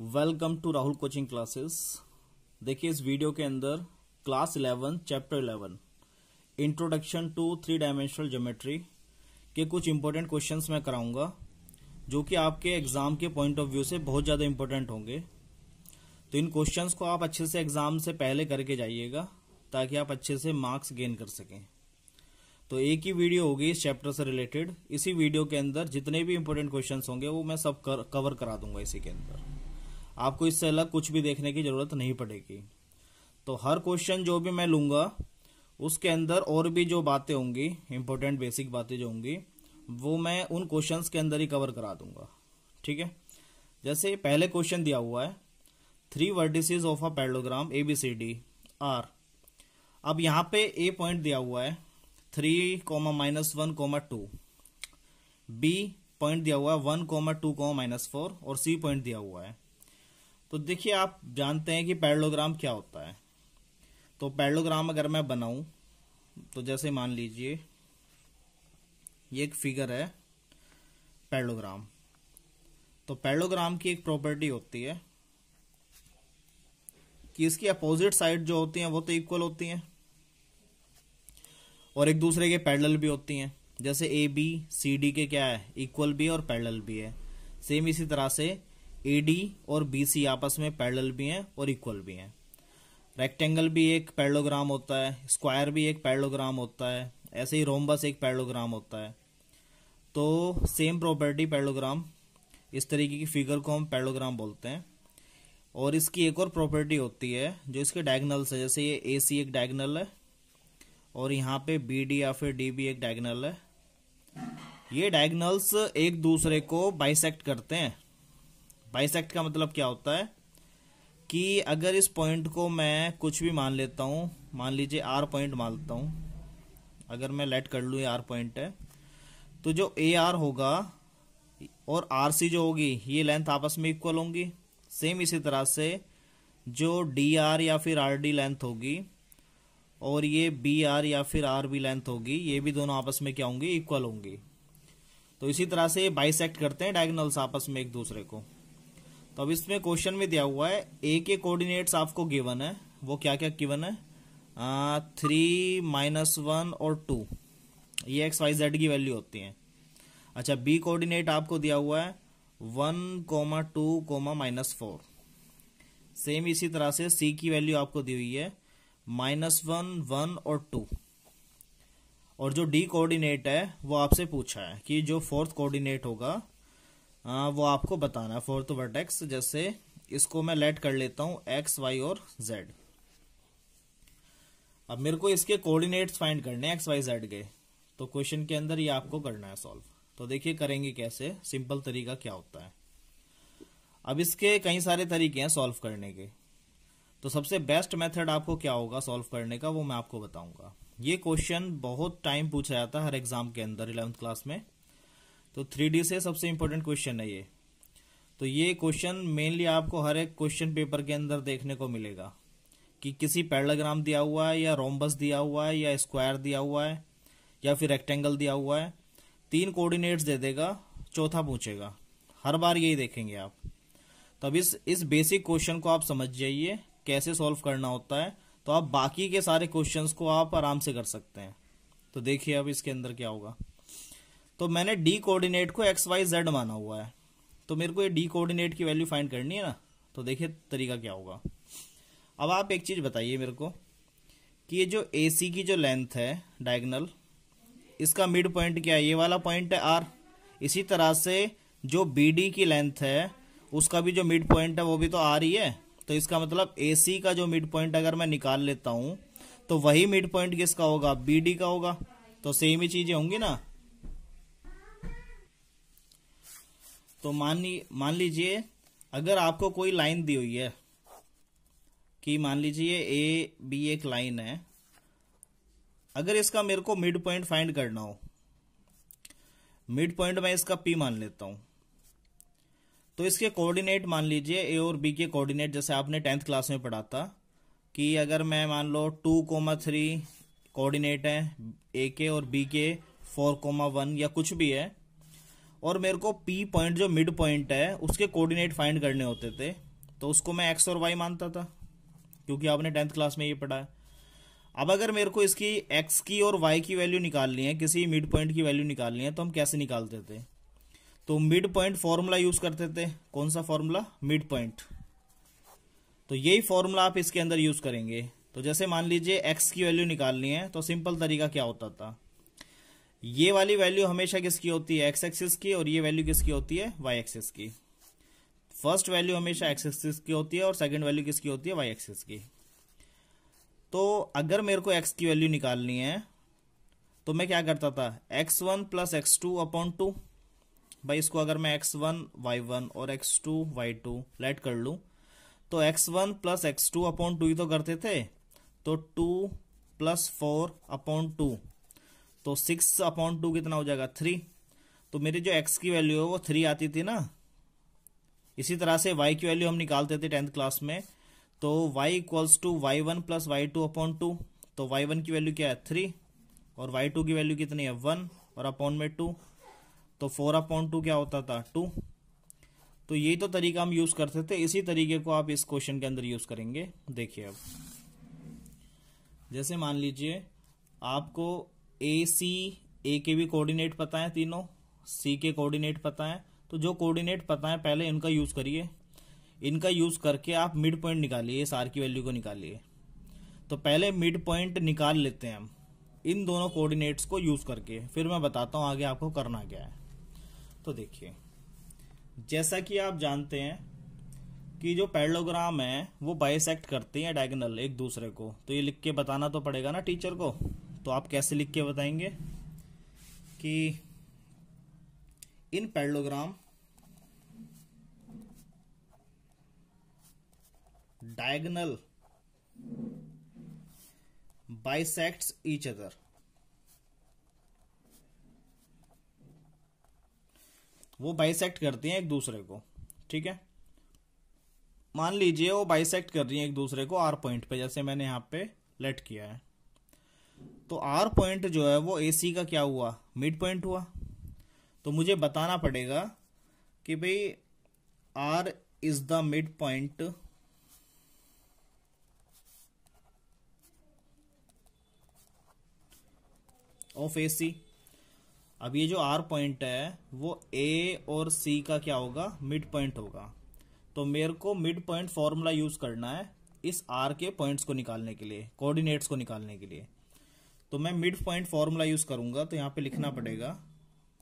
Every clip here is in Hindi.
Welcome to Rahul coaching classes. देखिए इस वीडियो के अंदर class 11 chapter 11 introduction to three dimensional geometry के कुछ इंपॉर्टेंट क्वेश्चंस मैं कराऊंगा जो कि आपके एग्जाम के पॉइंट ऑफ व्यू से बहुत ज़्यादा इंपॉर्टेंट होंगे। तो इन क्वेश्चंस को आप अच्छे से एग्जाम से पहले करके जाइएगा ताकि आप अच्छे से मार्क्स गेन कर सकें। तो एक ही वीडियो होगी इस चैप्टर से रिलेटेड। इसी वीडियो के अंदर जितने भी इंपॉर्टेंट क्वेश्चंस होंगे वो मैं सब कवर करा दूंगा इसी के अंदर। आपको इससे अलग कुछ भी देखने की जरूरत नहीं पड़ेगी। तो हर क्वेश्चन जो भी मैं लूंगा उसके अंदर और भी जो बातें होंगी, इंपॉर्टेंट बेसिक बातें जो होंगी, वो मैं उन क्वेश्चंस के अंदर ही कवर करा दूंगा। ठीक है, जैसे पहले क्वेश्चन दिया हुआ है 3 vertices of a parallelogram ABCD are. अब यहाँ पे ए पॉइंट दिया हुआ है 3, -1, 2। बी पॉइंट दिया हुआ है 1, 2, -4 और सी पॉइंट दिया हुआ है। तो देखिए आप जानते हैं कि पैरेललोग्राम क्या होता है। तो पैरेललोग्राम अगर मैं बनाऊं तो जैसे मान लीजिए ये एक फिगर है पैरेललोग्राम। तो पैरेललोग्राम की एक प्रॉपर्टी होती है कि इसकी अपोजिट साइड जो होती हैं वो तो इक्वल होती हैं और एक दूसरे के पैरेलल भी होती हैं। जैसे ABCD के क्या है, इक्वल भी और पैरेलल भी है। सेम इसी तरह से AD और BC आपस में पैरेलल भी हैं और इक्वल भी हैं। रेक्टेंगल भी एक पैरेललोग्राम होता है, स्क्वायर भी एक पैरेललोग्राम होता है, ऐसे ही रोम्बस एक पैरेललोग्राम होता है। तो सेम प्रॉपर्टी पैरेललोग्राम, इस तरीके की फिगर को हम पैरेललोग्राम बोलते हैं। और इसकी एक और प्रॉपर्टी होती है जो इसके डायगोनल्स है। जैसे ये AC एक डायगोनल है और यहाँ पे BD या फिर DB एक डायगोनल है। ये डायगोनल्स एक दूसरे को बाइसेक्ट करते हैं। बाइसेक्ट का मतलब क्या होता है कि अगर इस पॉइंट को मैं कुछ भी मान लेता हूं, मान लीजिए R पॉइंट मानता हूं, अगर मैं लेट कर लूं ये R पॉइंट है, तो जो AR होगा और RC जो होगी ये लेंथ आपस में इक्वल होंगी। सेम इसी तरह से जो DR या फिर RD लेंथ होगी और ये BR या फिर RB लेंथ होगी, ये भी दोनों आपस में क्या होंगी, इक्वल होंगी। तो इसी तरह से बाइसेक्ट करते हैं डायगोनल्स आपस में एक दूसरे को। तो अब इसमें क्वेश्चन में दिया हुआ है ए के कोऑर्डिनेट्स आपको गिवन है। वो क्या क्या गिवन है, 3, -1 और 2। ये XYZ की वैल्यू होती है। अच्छा, बी कोऑर्डिनेट आपको दिया हुआ है 1, 2, -4। सेम इसी तरह से सी की वैल्यू आपको दी हुई है -1, 1 और 2। और जो डी कोऑर्डिनेट है वो आपसे पूछा है कि जो फोर्थ कोऑर्डिनेट होगा वो आपको बताना है, फोर्थ वर्टेक्स। जैसे इसको मैं लेट कर लेता हूं X, Y और Z। अब मेरे को इसके कोऑर्डिनेट्स फाइंड करने हैं X, Y, Z के। तो क्वेश्चन के अंदर ये आपको करना है सॉल्व। तो देखिए करेंगे कैसे, सिंपल तरीका क्या होता है। अब इसके कई सारे तरीके हैं सॉल्व करने के। तो सबसे बेस्ट मेथड आपको क्या होगा सॉल्व करने का वो मैं आपको बताऊंगा। ये क्वेश्चन बहुत टाइम पूछा जाता है हर एग्जाम के अंदर 11th क्लास में। तो 3D से सबसे इंपॉर्टेंट क्वेश्चन है ये। तो ये क्वेश्चन मेनली आपको हर एक क्वेश्चन पेपर के अंदर देखने को मिलेगा कि किसी पैरेललोग्राम दिया हुआ है या रोम्बस दिया हुआ है या स्क्वायर दिया हुआ है या फिर रेक्टेंगल दिया हुआ है। 3 कोऑर्डिनेट्स दे देगा, चौथा पूछेगा। हर बार यही देखेंगे आप। तो अब इस बेसिक क्वेश्चन को आप समझ जाइए कैसे सॉल्व करना होता है, तो आप बाकी के सारे क्वेश्चंस को आप आराम से कर सकते हैं। तो देखिए अब इसके अंदर क्या होगा। तो मैंने डी कोऑर्डिनेट को XY Z माना हुआ है, तो मेरे को ये डी कोऑर्डिनेट की वैल्यू फाइंड करनी है ना। तो देखिए तरीका क्या होगा। अब आप एक चीज बताइए मेरे को कि ये जो AC की जो लेंथ है डायगोनल, इसका मिड पॉइंट क्या है, ये वाला पॉइंट है R। इसी तरह से जो BD की लेंथ है उसका भी जो मिड पॉइंट है वो भी तो R ही है। तो इसका मतलब AC का जो मिड पॉइंट अगर मैं निकाल लेता हूं तो वही मिड पॉइंट किसका होगा, BD का होगा। तो सेम ही चीजें होंगी ना। तो मान लीजिए अगर आपको कोई लाइन दी हुई है कि मान लीजिए AB एक लाइन है, अगर इसका मेरे को मिड पॉइंट फाइंड करना हो, मिड पॉइंट मैं इसका P मान लेता हूं। तो इसके कोऑर्डिनेट मान लीजिए A और B के कोऑर्डिनेट, जैसे आपने 10th क्लास में पढ़ा था कि अगर मैं मान लो 2, 3 कोऑर्डिनेट है A के और B के 4, 1 या कुछ भी है, और मेरे को P पॉइंट जो मिड पॉइंट है उसके कोऑर्डिनेट फाइंड करने होते थे। तो उसको मैं एक्स और वाई मानता था, क्योंकि आपने 10th क्लास में ये पढ़ा है। अब अगर मेरे को इसकी एक्स की और वाई की वैल्यू निकालनी है, किसी मिड पॉइंट की वैल्यू निकालनी है, तो हम कैसे निकालते थे? तो मिड पॉइंट फॉर्मूला यूज करते थे। कौन सा फॉर्मूला? Mid point. तो यही फॉर्मूला आप इसके अंदर यूज करेंगे। तो जैसे मान लीजिए एक्स की वैल्यू निकालनी है, तो सिंपल तरीका क्या होता था, ये वाली वैल्यू हमेशा किसकी होती है? एक्स एक्सिस की, और ये वैल्यू किसकी होती है? वाई एक्सिस की। फर्स्ट वैल्यू हमेशा एक्स एक्सिस की होती है और सेकंड वैल्यू किसकी होती है? वाई एक्सिस की। तो अगर मेरे को एक्स की वैल्यू निकालनी है तो मैं क्या करता था? x1 plus x2 upon 2। भाई इसको अगर मैं x1 y1 और x2 y2 लेट कर लूं, तो x1 प्लस x2 अपॉन 2 ही तो करते थे। तो 2 प्लस 4 अपॉन 2, तो 6 अपॉन 2 कितना हो जाएगा? 3। तो मेरी जो x की वैल्यू है वो 3 आती थी ना। इसी तरह से y की वैल्यू हम निकालते थे 10th क्लास में। तो y equals to y1 plus y2 upon 2। तो y1 की वैल्यू क्या है? 3, और y2 की वैल्यू कितनी है? 1, और अपॉन में 2। तो 4 अपॉन 2 क्या होता था? 2। तो यही तो तरीका हम यूज करते थे। इसी तरीके को आप इस क्वेश्चन के अंदर यूज करेंगे। देखिए अब जैसे मान लीजिए आपको ए के भी कोऑर्डिनेट पता है तीनों, सी के कोऑर्डिनेट पता है। तो जो कोऑर्डिनेट पता है पहले इनका यूज करिए। इनका यूज करके आप मिड पॉइंट निकालिए, इस आर की वैल्यू को निकालिए। तो पहले मिड पॉइंट निकाल लेते हैं हम इन दोनों कोऑर्डिनेट्स को यूज करके, फिर मैं बताता हूं आगे आपको करना क्या है। तो देखिए, जैसा कि आप जानते हैं कि जो पैरेललोग्राम है वो बाइसेक्ट करते हैं डायगोनल एक दूसरे को। तो ये लिख के बताना तो पड़ेगा ना टीचर को। तो आप कैसे लिख के बताएंगे कि इन parallelogram diagonal bisects each other. वो बाइसेक्ट करती हैं एक दूसरे को, ठीक है। मान लीजिए वो बाइसेक्ट कर रही हैं एक दूसरे को आर पॉइंट पे, जैसे मैंने यहां पे लेट किया है। तो आर पॉइंट जो है वो एसी का क्या हुआ? मिड पॉइंट हुआ। तो मुझे बताना पड़ेगा कि भाई R is the mid point of AC. अब ये जो आर पॉइंट है वो ए और सी का क्या होगा? मिड पॉइंट होगा। तो मेरे को मिड पॉइंट फॉर्मूला यूज करना है इस आर के पॉइंट्स को निकालने के लिए, कोऑर्डिनेट्स को निकालने के लिए। तो मैं मिड पॉइंट फॉर्मूला यूज करूंगा। तो यहां पे लिखना पड़ेगा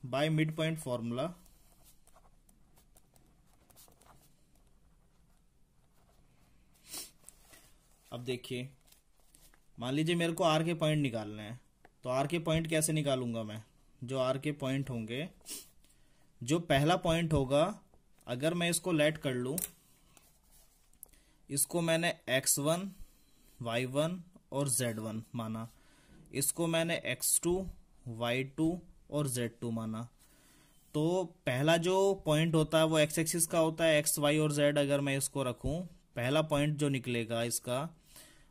बाय मिड पॉइंट फॉर्मूला अब देखिए, मान लीजिए मेरे को आर के पॉइंट निकालने हैं। तो आर के पॉइंट कैसे निकालूंगा मैं? जो आर के पॉइंट होंगे, जो पहला पॉइंट होगा, अगर मैं इसको लेट कर लूं, इसको मैंने x1, y1 और z1 माना। इसको मैंने x2, y2 और z2 माना। तो पहला जो पॉइंट होता है वो x एक्सिस का होता है, x, y और z। अगर मैं इसको रखूं, पहला पॉइंट जो निकलेगा इसका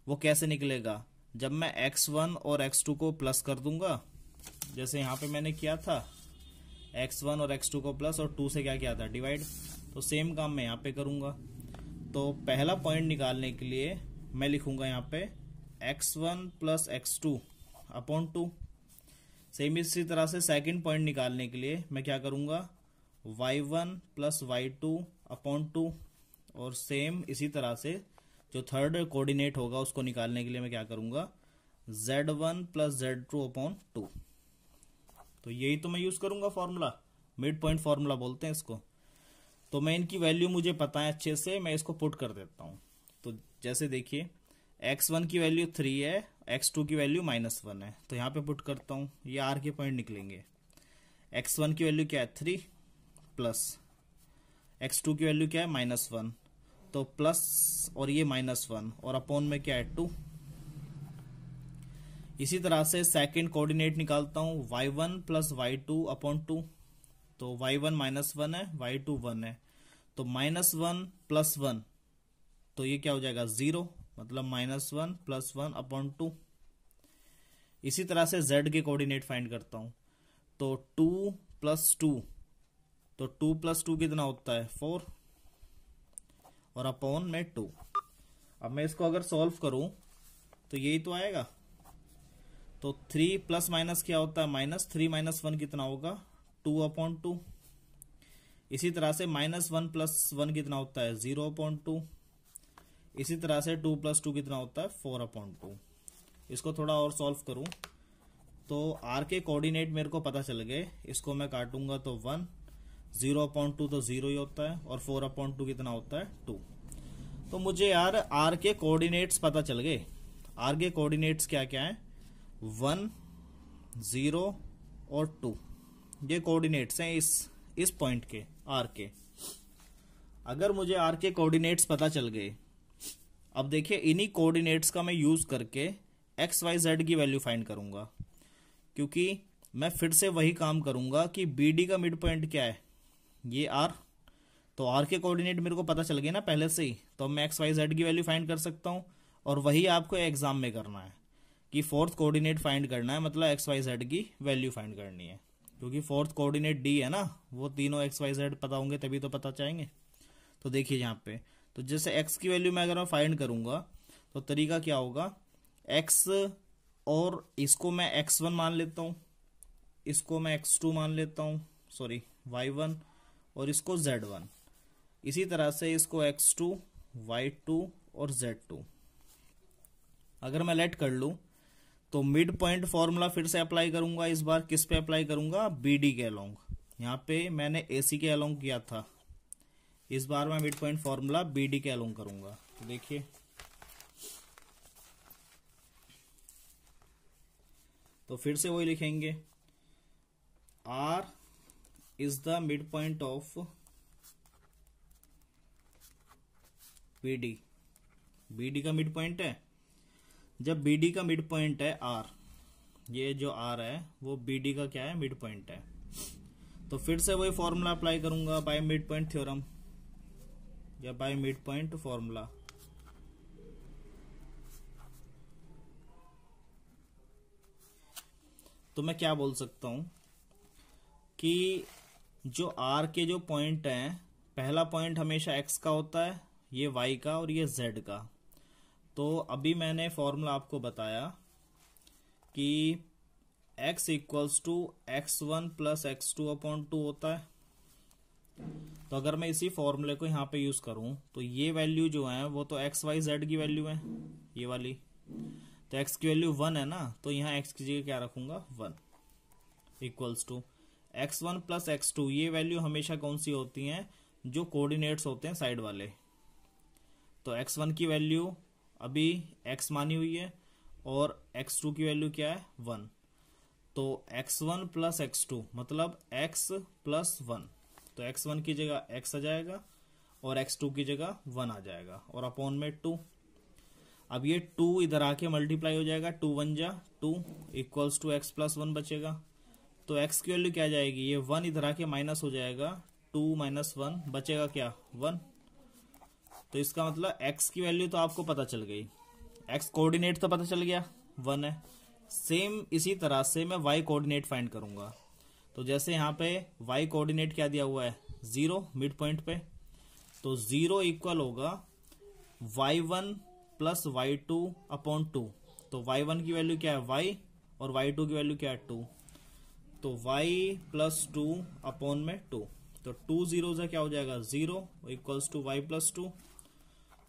वो कैसे निकलेगा? जब मैं x1 और x2 को प्लस कर दूंगा, जैसे यहां पे मैंने किया था, x1 और x2 को प्लस और 2 से क्या किया था? डिवाइड। तो सेम काम मैं यहाँ पे करूंगा। तो पहला पॉइंट निकालने के लिए मैं लिखूंगा यहाँ पे x1 plus x2 upon 2। Same इसी तरह से सेकंड पॉइंट निकालने के लिए मैं क्या करूंगा? y1 plus y2 upon 2। और सेम इसी तरह से जो थर्ड कोऑर्डिनेट होगा उसको निकालने के लिए मैं क्या करूंगा? z1 plus z2 upon 2। तो यही तो मैं यूज करूंगा फॉर्मूला, मिड पॉइंट फॉर्मूला बोलते हैं इसको। तो मैं इनकी वैल्यू मुझे पता है अच्छे से, मैं इसको पुट कर देता हूं। तो जैसे देखिए, x1 की वैल्यू 3 है, x2 की वैल्यू -1 है। तो यहां पे पुट करता हूं, ये आर के पॉइंट निकलेंगे। x1 की वैल्यू क्या है? 3 प्लस x2 की वैल्यू क्या है? -1। तो प्लस और ये -1 और अपॉन में क्या है? 2। इसी तरह से सेकंड कोऑर्डिनेट निकालता हूं, y1 प्लस y2 अपॉन 2। तो y1 -1 है, y2 1 है। तो -1 प्लस 1, तो ये क्या हो जाएगा? 0, मतलब -1 प्लस 1 अपॉन 2। इसी तरह से z के कोऑर्डिनेट फाइंड करता हूं। तो 2 प्लस 2, तो 2 प्लस 2 कितना होता है? 4। और अपॉन में 2। अब मैं इसको अगर सॉल्व करूं तो यही तो आएगा। तो 3 प्लस माइनस क्या होता है, माइनस। 3 माइनस 1 कितना होगा, 2/2। इसी तरह से -1 प्लस 1 कितना होता है, 0/2। इसी तरह से 2 प्लस 2 कितना होता है, 4/2। इसको थोड़ा और सॉल्व करूं तो r के कोऑर्डिनेट मेरे को पता चल गए। इसको मैं काटूंगा तो 1, 0/2 तो 0 ही होता है, और 4/2 कितना होता है, 2। तो मुझे यार r के कोऑर्डिनेट्स पता चल गए। r के कोऑर्डिनेट्स क्या क्या है, 1, 0 और 2। ये कोऑर्डिनेट्स हैं इस पॉइंट के, r के। अगर मुझे r के कोऑर्डिनेट्स पता चल गए, अब देखिए इन्हीं कोऑर्डिनेट्स का मैं यूज करके एक्स वाई जेड की वैल्यू फाइंड करूंगा, क्योंकि मैं फिर से वही काम करूंगा कि बी डी का मिड पॉइंट क्या है, ये आर। तो आर के कोऑर्डिनेट मेरे को पता चल गए ना पहले से ही, तो मैं एक्स वाई जेड की वैल्यू फाइंड कर सकता हूं। और वही आपको एग्जाम में करना है कि फोर्थ कोऑर्डिनेट फाइंड करना है, मतलब एक्स वाई जेड की वैल्यू फाइंड करनी है। क्योंकि फोर्थ कोऑर्डिनेट डी है ना, वो तीनों एक्स वाई जेड पता होंगे तभी तो पता चाहेंगे। तो देखिए यहाँ पे, तो जैसे एक्स की वैल्यू मैं अगर मैं फाइंड करूंगा तो तरीका क्या होगा, एक्स और इसको मैं x1 मान लेता हूं, इसको मैं x2 मान लेता हूं, सॉरी y1, और इसको z1। इसी तरह से इसको x2, y2 और z2। अगर मैं लेट कर लूं तो मिड पॉइंट फॉर्मूला फिर से अप्लाई करूंगा। इस बार किस पे अप्लाई करूंगा, BD के अलोंग। यहां पे मैंने AC के अलोंग किया था, इस बार मैं मिड पॉइंट फॉर्मूला BD के अलोंग करूंगा। तो देखिए, तो फिर से वही लिखेंगे, R is the mid point of BD। BD का मिड पॉइंट है, जब BD का मिड पॉइंट है R, ये जो R है वो BD का क्या है, मिड पॉइंट है। तो फिर से वही फॉर्मूला अप्लाई करूंगा, बाय मिड पॉइंट थ्योरम या बाय मिड पॉइंट फॉर्मूला। तो मैं क्या बोल सकता हूं कि जो R के जो पॉइंट हैं, पहला पॉइंट हमेशा X का होता है, ये Y का और ये Z का। तो अभी मैंने फॉर्मूला आपको बताया कि x equals to x1 plus x2/2 होता है। तो अगर मैं इसी फॉर्मूले को यहाँ पे यूज करूं तो ये वैल्यू जो है वो तो एक्स वाई जेड की वैल्यू है, ये वाली। तो x की वैल्यू 1 है ना, तो यहाँ x की जगह क्या रखूंगा, 1 equals to x1 plus x2। ये वैल्यू हमेशा कौन सी होती हैं, जो कोऑर्डिनेट्स होते हैं साइड वाले। तो x1 की वैल्यू अभी x मानी हुई है और x2 की वैल्यू क्या है, 1। तो x1 प्लस x2 मतलब x प्लस 1। तो x1 की जगह x आ जाएगा और x2 की जगह 1 आ जाएगा और अपॉन में 2। अब ये 2 इधर आके मल्टीप्लाई हो जाएगा, 2 1 जा 2 इक्वल्स टू x प्लस 1 बचेगा। तो x की वैल्यू क्या आ जाएगी, ये 1 इधर आके माइनस हो जाएगा, 2 माइनस 1 बचेगा क्या, 1। तो इसका मतलब x की वैल्यू तो आपको पता चल गई, x कोऑर्डिनेट तो पता चल गया 1 है। सेम इसी तरह से मैं y कोऑर्डिनेट फाइंड करूंगा। तो जैसे यहाँ पे y कोऑर्डिनेट क्या दिया हुआ है, 0 मिड पॉइंट पे। तो 0 इक्वल होगा y1 प्लस y2/2। तो y1 की वैल्यू क्या है, y, और y2 की वैल्यू क्या है, 2। तो y प्लस 2 अपॉन में 2। तो 2 जीरो से क्या हो जाएगा, 0 इक्वल्स टू y प्लस 2।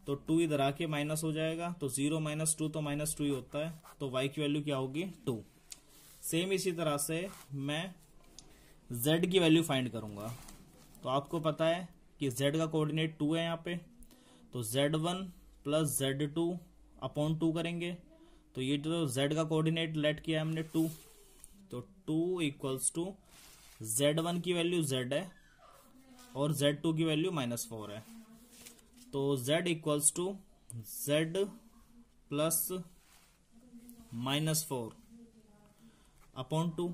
तो 2 इधर आके माइनस हो जाएगा, तो 0 माइनस 2 तो माइनस 2 ही होता है। तो y की वैल्यू क्या होगी, 2। सेम इसी तरह से मैं z की वैल्यू फाइंड करूंगा। तो आपको पता है कि z का कोऑर्डिनेट 2 है यहाँ पे। तो z1 प्लस z2/2 करेंगे। तो ये जो z का कोऑर्डिनेट लेट किया हमने 2, तो 2 इक्वल्स टू z1 की वैल्यू z है और z2 की वैल्यू -4 है। तो z equals to z plus -4/2,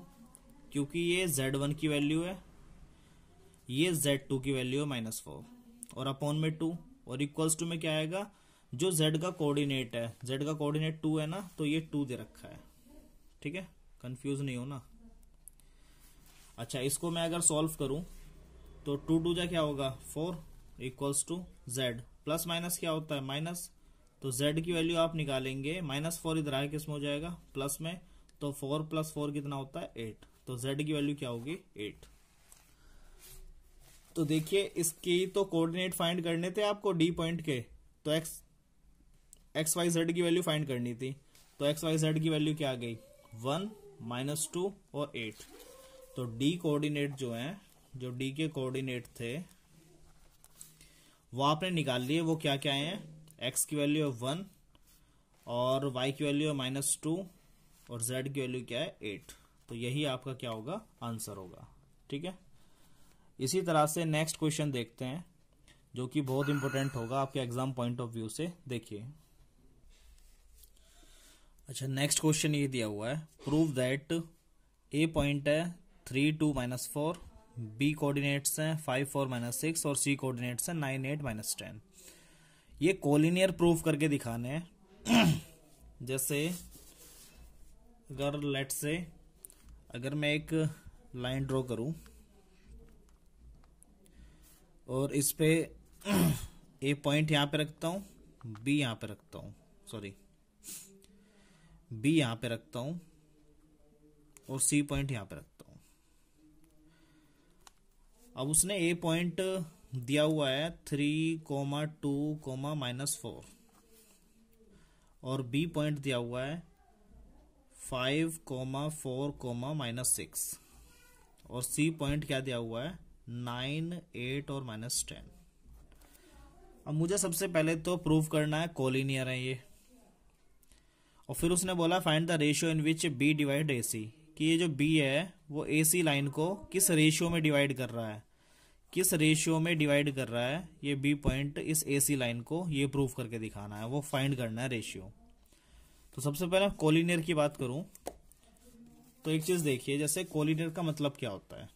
क्योंकि ये z1 की वैल्यू है, ये z2 की वैल्यू है -4 और अपॉन में 2। और इक्वल्स टू में क्या आएगा, जो z का कोऑर्डिनेट है, z का कोऑर्डिनेट 2 है ना, तो ये 2 दे रखा है। ठीक है, कंफ्यूज नहीं हो ना। अच्छा, इसको मैं अगर सॉल्व करूं तो 2 2 जा क्या होगा, 4। Equals to z, plus minus क्या होता है माइनस, तो जेड की वैल्यू आप निकालेंगे, -4 इधर आए किस में हो जाएगा प्लस में, तो 4 + 4 कितना होता है 8, तो जेड की वैल्यू क्या होगी 8। तो देखिए इसकी तो कोऑर्डिनेट फाइंड करने थे आपको डी पॉइंट के, तो एक्स वाई जेड की वैल्यू फाइंड करनी थी, तो एक्स वाई जेड की वैल्यू क्या आ गई 1, -2 और 8। तो डी कोऑर्डिनेट जो है, जो डी के कोऑर्डिनेट थे वो आपने निकाल लिए, वो क्या क्या है, एक्स की वैल्यू है 1 और वाई की वैल्यू है -2 और जेड की वैल्यू क्या है 8। तो यही आपका क्या होगा आंसर होगा। ठीक है, इसी तरह से नेक्स्ट क्वेश्चन देखते हैं जो कि बहुत इंपॉर्टेंट होगा आपके एग्जाम पॉइंट ऑफ व्यू से। देखिए अच्छा, नेक्स्ट क्वेश्चन ये दिया हुआ है, प्रूव दैट ए पॉइंट है 3, 2, -4, बी कोऑर्डिनेट्स हैं 5, 4, -6 और सी कोऑर्डिनेट्स हैं 9, 8, -10। ये कोलिनियर प्रूफ करके दिखाने हैं। जैसे अगर लेट से अगर मैं एक लाइन ड्रॉ करूं और इस पे ए पॉइंट यहां पे रखता हूं, बी यहां पे रखता हूं, बी यहां पे रखता हूं और सी पॉइंट यहां पे रखता हूं। अब उसने ए पॉइंट दिया हुआ है 3, 2, -4 और बी पॉइंट दिया हुआ है 5, 4, -6 और सी पॉइंट क्या दिया हुआ है 9, 8 और -10। अब मुझे सबसे पहले तो प्रूव करना है कोलिनियर है ये, और फिर उसने बोला find the ratio in which B divide A C, कि ये जो बी है वो ए सी लाइन को किस रेशियो में डिवाइड कर रहा है, किस रेशियो में डिवाइड कर रहा है ये बी पॉइंट इस ए सी लाइन को, ये प्रूव करके दिखाना है, वो फाइंड करना है रेशियो। तो सबसे पहले कोलिनियर की बात करूं तो एक चीज देखिए, जैसे कोलिनियर का मतलब क्या होता है।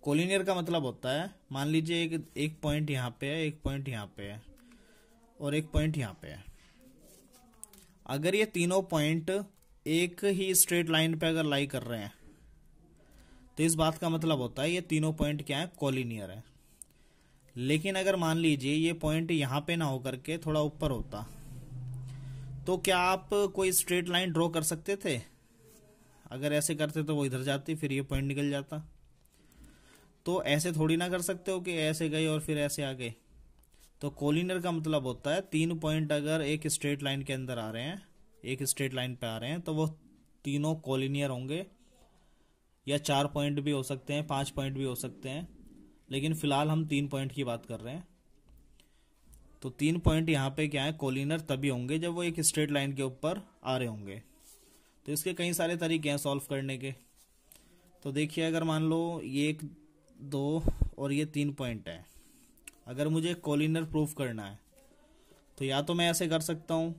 कोलिनियर का मतलब होता है, मान लीजिए एक पॉइंट यहां पे है, एक पॉइंट यहां पे है और एक पॉइंट यहां पे है। अगर ये तीनों पॉइंट एक ही स्ट्रेट लाइन पे अगर लाई कर रहे हैं तो इस बात का मतलब होता है ये तीनों पॉइंट क्या है कोलिनियर है। लेकिन अगर मान लीजिए ये पॉइंट यहां पे ना होकर के थोड़ा ऊपर होता, तो क्या आप कोई स्ट्रेट लाइन ड्रॉ कर सकते थे? अगर ऐसे करते तो वो इधर जाती, फिर ये पॉइंट निकल जाता। तो ऐसे थोड़ी ना कर सकते हो कि ऐसे गए और फिर ऐसे आ गए। तो कोलिनियर का मतलब होता है तीन पॉइंट अगर एक स्ट्रेट लाइन के अंदर आ रहे हैं, एक स्ट्रेट लाइन पे आ रहे हैं, तो वो तीनों कोलिनियर होंगे। या 4 पॉइंट भी हो सकते हैं, 5 पॉइंट भी हो सकते हैं, लेकिन फिलहाल हम 3 पॉइंट की बात कर रहे हैं। तो 3 पॉइंट यहाँ पे क्या है कोलिनियर तभी होंगे जब वो एक स्ट्रेट लाइन के ऊपर आ रहे होंगे। तो इसके कई सारे तरीके हैं सॉल्व करने के। तो देखिए अगर मान लो ये 1, 2 और ये 3 पॉइंट है, अगर मुझे कोलिनियर प्रूफ करना है तो या तो मैं ऐसे कर सकता हूँ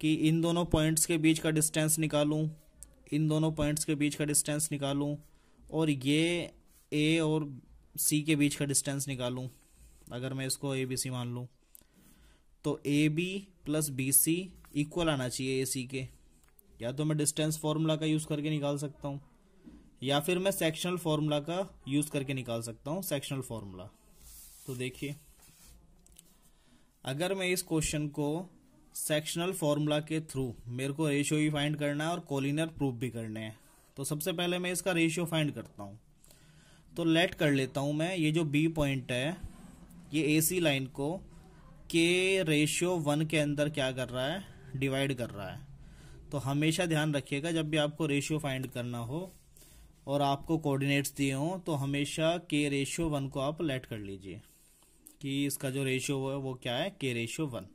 कि इन दोनों पॉइंट्स के बीच का डिस्टेंस निकालूं, इन दोनों पॉइंट्स के बीच का डिस्टेंस निकालूं और ये ए और सी के बीच का डिस्टेंस निकालूं। अगर मैं इसको ए बी सी मान लूं तो A B plus B C equal आना चाहिए ए सी के। या तो मैं डिस्टेंस फॉर्मूला का यूज करके निकाल सकता हूं या फिर मैं सेक्शनल फॉर्मूला का यूज करके निकाल सकता हूं, सेक्शनल फॉर्मूला। तो देखिए अगर मैं इस क्वेश्चन को सेक्शनल फॉर्मूला के थ्रू, मेरे को रेशियो भी फाइंड करना है और कोलिनियर प्रूफ भी करने हैं, तो सबसे पहले मैं इसका रेशियो फाइंड करता हूं। तो लेट कर लेता हूं मैं ये जो बी पॉइंट है ये ए सी लाइन को के रेशियो 1 के अंदर क्या कर रहा है, डिवाइड कर रहा है। तो हमेशा ध्यान रखिएगा जब भी आपको रेशियो फाइंड करना हो और आपको कोऑर्डिनेट्स दिए हो तो हमेशा के रेशियो 1 को आप लेट कर लीजिए कि इसका जो रेशियो है वो क्या है के रेशियो 1।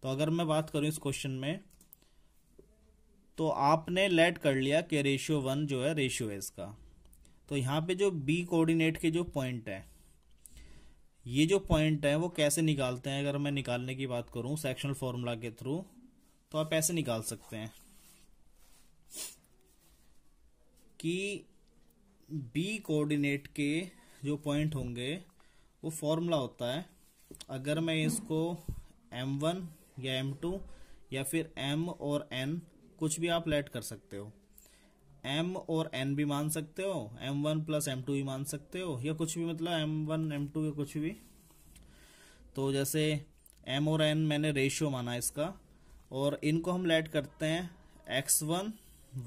तो अगर मैं बात करूं इस क्वेश्चन में तो आपने लेट कर लिया के रेशियो 1 जो है रेशियो है इसका। तो यहाँ पे जो बी कोऑर्डिनेट के जो पॉइंट है, ये जो पॉइंट है वो कैसे निकालते हैं, अगर मैं निकालने की बात करूं सेक्शनल फॉर्मूला के थ्रू, तो आप ऐसे निकाल सकते हैं कि बी कोऑर्डिनेट के जो पॉइंट होंगे वो फॉर्मूला होता है, अगर मैं इसको m1 या m2 या फिर m और n कुछ भी आप लेट कर सकते हो। m और n भी मान सकते हो, m1 प्लस m2 भी मान सकते हो, या कुछ भी, मतलब m1 m2 या कुछ भी। तो जैसे m और n मैंने रेशियो माना इसका, और इनको हम लेट करते हैं x1,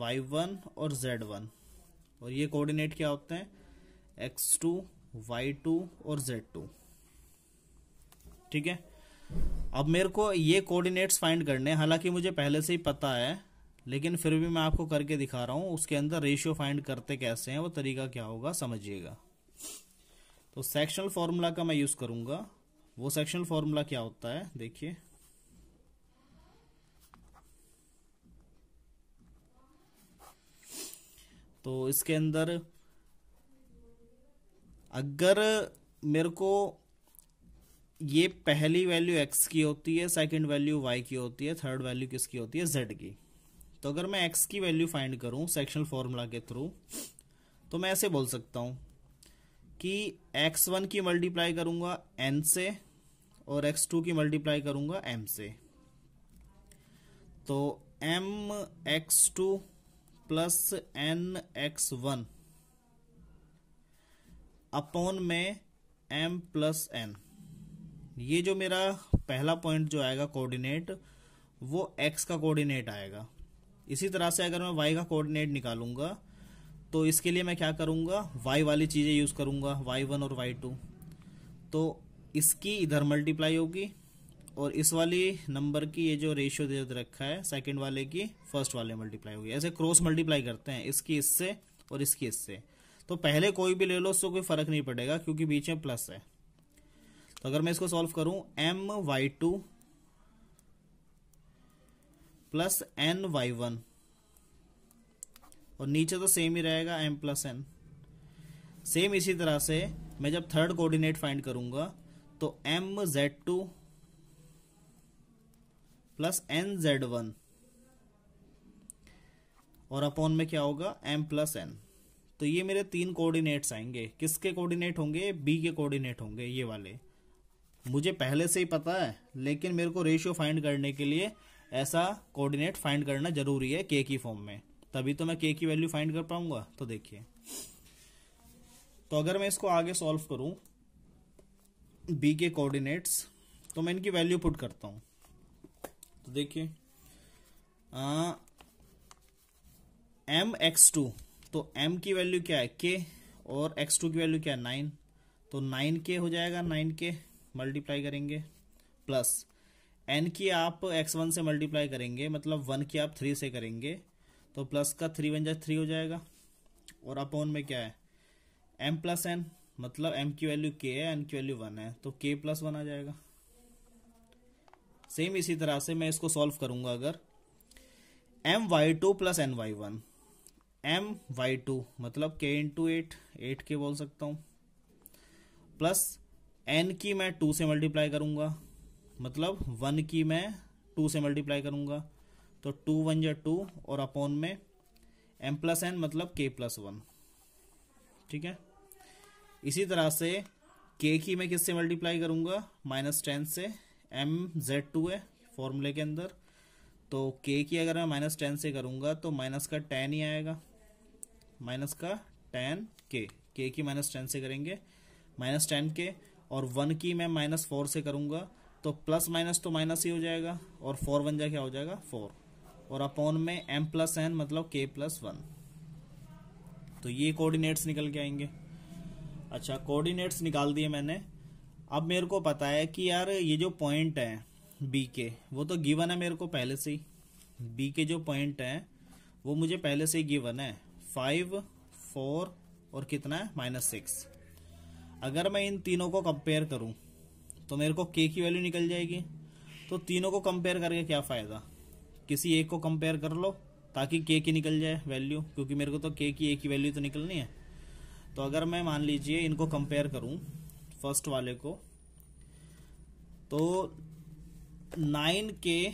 y1 और z1, और ये कोऑर्डिनेट क्या होते हैं x2, y2 और z2। ठीक है, अब मेरे को ये कोऑर्डिनेट्स फाइंड करने हैं, हालांकि मुझे पहले से ही पता है, लेकिन फिर भी मैं आपको करके दिखा रहा हूं। उसके अंदर रेशियो फाइंड करते कैसे हैं, वो तरीका क्या होगा समझिएगा। तो सेक्शनल फॉर्मूला का मैं यूज करूंगा। वो सेक्शनल फॉर्मूला क्या होता है देखिए, तो इसके अंदर अगर मेरे को ये पहली वैल्यू x की होती है, सेकंड वैल्यू y की होती है, थर्ड वैल्यू किसकी होती है z की। तो अगर मैं x की वैल्यू फाइंड करूं सेक्शनल फॉर्मूला के थ्रू, तो मैं ऐसे बोल सकता हूं कि x1 की मल्टीप्लाई करूंगा n से और x2 की मल्टीप्लाई करूंगा m से। तो mx2 प्लस nx1 अपॉन में m प्लस n, ये जो मेरा पहला पॉइंट जो आएगा कोऑर्डिनेट, वो x का कोऑर्डिनेट आएगा। इसी तरह से अगर मैं y का कोऑर्डिनेट निकालूंगा, तो इसके लिए मैं क्या करूंगा, y वाली चीजें यूज करूंगा, y1 और y2। तो इसकी इधर मल्टीप्लाई होगी, और इस वाली नंबर की ये जो रेशियो दे रखा है सेकंड वाले की फर्स्ट वाले मल्टीप्लाई होगी। ऐसे क्रॉस मल्टीप्लाई करते हैं, इसकी इससे और इसकी इससे। तो पहले कोई भी ले लो, उससे कोई फर्क नहीं पड़ेगा क्योंकि बीच में प्लस है। तो अगर मैं इसको सॉल्व करूं my2 प्लस ny1, और नीचे तो सेम ही रहेगा m प्लस n। सेम इसी तरह से मैं जब थर्ड कोऑर्डिनेट फाइंड करूंगा, तो mz2 प्लस nz1, और अपॉन में क्या होगा m प्लस n। तो ये मेरे तीन कोऑर्डिनेट्स आएंगे। किसके कोऑर्डिनेट होंगे, b के कोऑर्डिनेट होंगे, ये वाले। मुझे पहले से ही पता है, लेकिन मेरे को रेशियो फाइंड करने के लिए ऐसा कोऑर्डिनेट फाइंड करना जरूरी है k की फॉर्म में, तभी तो मैं k की वैल्यू फाइंड कर पाऊंगा। तो देखिए, तो अगर मैं इसको आगे सॉल्व करूं b के कोऑर्डिनेट्स, तो मैं इनकी वैल्यू पुट करता हूं। तो देखिए mx2, तो m की वैल्यू क्या है k, और x2 की वैल्यू क्या है 9, तो 9k हो जाएगा, 9k मल्टीप्लाई करेंगे, प्लस n की आप x1 से मल्टीप्लाई करेंगे, मतलब 1 की आप 3 से करेंगे, तो प्लस का 3 बन जाए 3 हो जाएगा, और अपॉन में क्या है m प्लस n, मतलब m की वैल्यू k है, n की वैल्यू 1 है, तो k प्लस 1 आ जाएगा। सेम इसी तरह से मैं इसको सॉल्व करूंगा। अगर my2 प्लस ny1, my2 मतलब k इंटू 8k बोल सकता हूं, प्लस n की मैं 2 से मल्टीप्लाई करूंगा, मतलब 1 की मैं 2 से मल्टीप्लाई करूंगा, तो 2 1 जा 2, और अपॉन में m प्लस n मतलब k प्लस 1। ठीक है, इसी तरह से k की मैं किससे मल्टीप्लाई करूंगा, -10 से, mz2 है फॉर्मूले के अंदर, तो k की अगर मैं -10 से करूंगा तो माइनस का 10 ही आएगा, माइनस का 10 k की -10 से करेंगे -10k, और 1 की मैं -4 से करूंगा, तो प्लस माइनस तो माइनस ही हो जाएगा, और 4 1 जा क्या हो जाएगा 4, और अपॉन में m प्लस n मतलब k प्लस 1। तो ये कोऑर्डिनेट्स निकल के आएंगे। अच्छा, कोऑर्डिनेट्स निकाल दिए मैंने। अब मेरे को पता है कि यार ये जो पॉइंट है b के, वो तो गिवन है मेरे को पहले से ही। b के जो पॉइंट है वो मुझे पहले से ही गिवन है, 5 4 और कितना है -6। अगर मैं इन तीनों को कंपेयर करूं तो मेरे को k की वैल्यू निकल जाएगी। तो तीनों को कंपेयर करके क्या फायदा, किसी एक को कंपेयर कर लो ताकि k की निकल जाए वैल्यू, क्योंकि मेरे को तो k की एक ही वैल्यू तो निकलनी है। तो अगर मैं मान लीजिए इनको कंपेयर करूं, फर्स्ट वाले को, तो 9k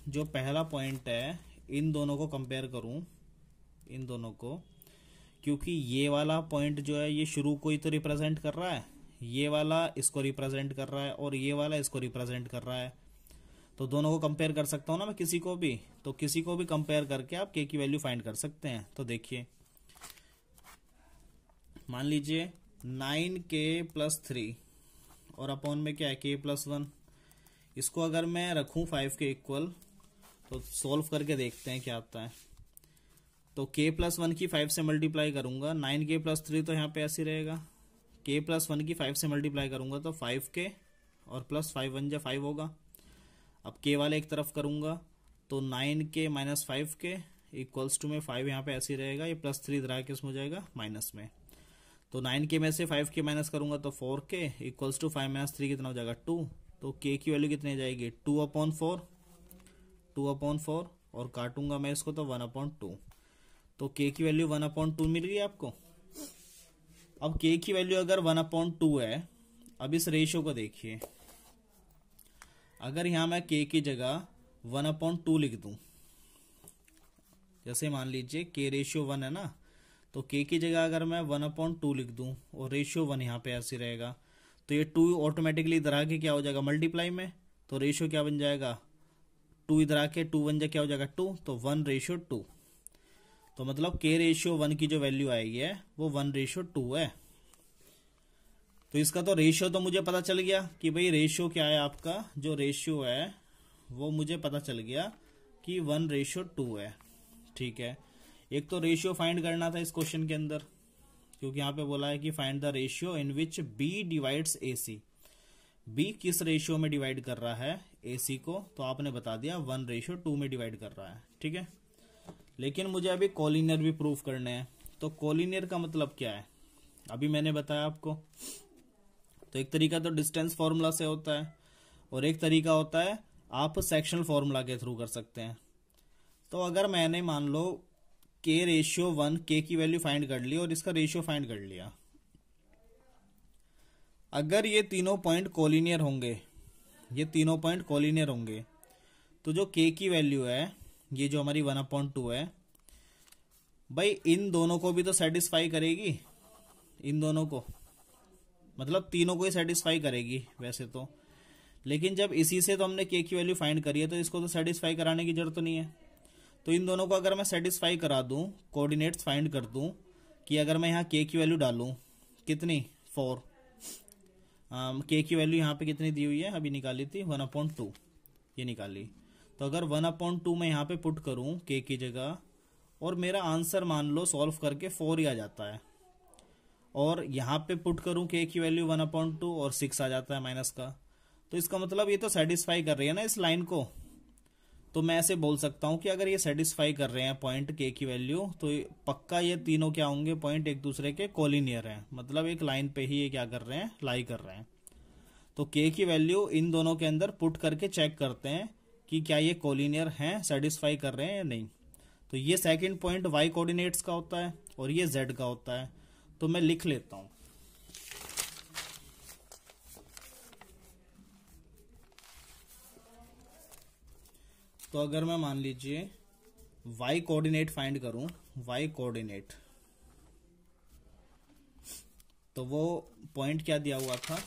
जो पहला पॉइंट है, इन दोनों को कंपेयर करूं, इन दोनों को, क्योंकि ये वाला पॉइंट जो है ये शुरू को ही तो रिप्रेजेंट कर रहा है, ये वाला इसको रिप्रेजेंट कर रहा है, और ये वाला इसको रिप्रेजेंट कर रहा है। तो दोनों को कंपेयर कर सकता हूं ना मैं, किसी को भी, तो किसी को भी कंपेयर करके आप के की वैल्यू फाइंड कर सकते हैं। तो देखिए मान लीजिए 9k+3 और अपॉन में क्या है k+1, इसको अगर मैं रखूं 5 के इक्वल तो सॉल्व करके देखते हैं क्या आता है। तो k+1 की 5 से मल्टीप्लाई करूंगा, 9k+3 तो यहाँ पे ऐसे रहेगा, k+1 की 5 से मल्टीप्लाई करूंगा तो 5k और प्लस 5 1 जा 5 होगा। अब k वाले एक तरफ करूंगा तो 9k - 5k इक्वल्स टू में 5 यहाँ पे ऐसे रहेगा, ये +3 इधर आके किस में हो जाएगा माइनस में। तो 9k में से 5k माइनस करूंगा तो 4k इक्वल्स टू 5 - 3 कितना हो जाएगा 2। तो k की वैल्यू कितनी जाएगी 2/4, 2/4 और काटूंगा मैं इसको तो 1/2। तो k की वैल्यू 1/2 मिल गई आपको। अब k की वैल्यू अगर 1/2 है, अब इस रेशियो को देखिए, अगर यहां मैं k की जगह 1/2 लिख दूं, जैसे मान लीजिए k रेशियो 1 है ना, तो k की जगह अगर मैं 1/2 लिख दूं और रेशियो 1 यहाँ पे ऐसे रहेगा, तो ये 2 ऑटोमेटिकली इधर आके क्या हो जाएगा मल्टीप्लाई में, तो रेशियो क्या बन जाएगा 2 इधर आके 2 बन जाए क्या हो जाएगा 2, तो 1/2। तो मतलब k रेशियो 1 की जो वैल्यू आएगी है वो 1/2 है। तो इसका तो रेशियो तो मुझे पता चल गया कि भाई रेशियो क्या है, आपका जो रेशियो है वो मुझे पता चल गया कि 1/2 है। ठीक है, एक तो रेशियो फाइंड करना था इस क्वेश्चन के अंदर, क्योंकि यहाँ पे बोला है कि find the ratio in which b divides AC। b किस रेशियो में डिवाइड कर रहा है AC को, तो आपने बता दिया 1/2 में डिवाइड कर रहा है। ठीक है, लेकिन मुझे अभी कोलिनियर भी प्रूफ करने हैं। तो कोलिनियर का मतलब क्या है अभी मैंने बताया आपको। तो एक तरीका तो डिस्टेंस फॉर्मूला से होता है और एक तरीका होता है आप सेक्शनल फॉर्मूला के थ्रू कर सकते हैं। तो अगर मैंने मान लो k रेशियो 1 k की वैल्यू फाइंड कर ली और इसका रेशियो फाइंड कर लिया, अगर ये तीनों पॉइंट कोलिनियर होंगे, ये तीनों पॉइंट कोलिनियर होंगे, तो जो k की वैल्यू है ये जो हमारी 1/2 है, भाई इन दोनों को भी तो सेटिस्फाई करेगी, इन दोनों को मतलब तीनों को ही सेटिस्फाई करेगी वैसे तो। लेकिन जब इसी से तो हमने k की वैल्यू फाइंड करी है तो इसको तो सेटिस्फाई कराने की जरूरत नहीं है। तो इन दोनों को अगर मैं सेटिस्फाई करा दूं, कोऑर्डिनेट्स फाइंड कर दूं कि अगर मैं यहाँ k की वैल्यू डालूं कितनी 4, k की वैल्यू यहाँ पे कितनी दी हुई है अभी निकाली थी 1/2, ये निकाली। तो अगर 1/2 में यहाँ पे पुट करूं k की जगह और मेरा आंसर मान लो सॉल्व करके 4 ही आ जाता है, और यहाँ पे पुट करूं k की वैल्यू 1/2 और 6 आ जाता है माइनस का, तो इसका मतलब ये तो सेटिस्फाई कर रही है ना इस लाइन को। तो मैं ऐसे बोल सकता हूं कि अगर ये सेटिस्फाई कर रहे हैं पॉइंट k की वैल्यू, तो पक्का ये तीनों क्या होंगे पॉइंट एक दूसरे के कोलिनियर हैं, मतलब एक लाइन पे ही ये क्या कर रहे हैं लाई कर रहे हैं। तो k की वैल्यू इन दोनों के अंदर पुट करके चेक करते हैं कि क्या ये कोलिनियर हैं, सेटिस्फाई कर रहे हैं या नहीं। तो ये सेकंड पॉइंट y कोऑर्डिनेट्स का होता है और ये z का होता है। तो मैं लिख लेता हूं, तो अगर मैं मान लीजिए y कोऑर्डिनेट फाइंड करूं, y कोऑर्डिनेट, तो वो पॉइंट क्या दिया हुआ था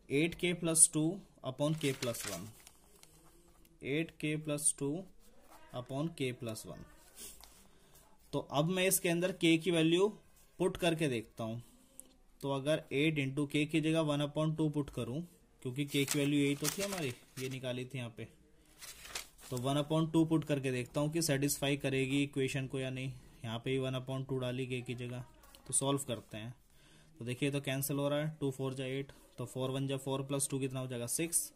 8k+2 upon k+1, 8k+2 upon k+1। तो अब मैं इसके अंदर k की वैल्यू पुट करके देखता हूं। तो अगर 8 इंटू k की जगह 1/2 पुट करूं, क्योंकि k की वैल्यू यही तो थी हमारी, ये निकाली थी यहाँ पे, तो 1/2 पुट करके देखता हूं कि सेटिस्फाई करेगी इक्वेशन को या नहीं। यहाँ पे ही 1/2 डाली k की जगह, तो सॉल्व करते हैं। तो देखिए तो कैंसिल हो रहा है, 2 4 जा 8, तो 4 1 जा 4 प्लस 2 कितना हो जाएगा 6,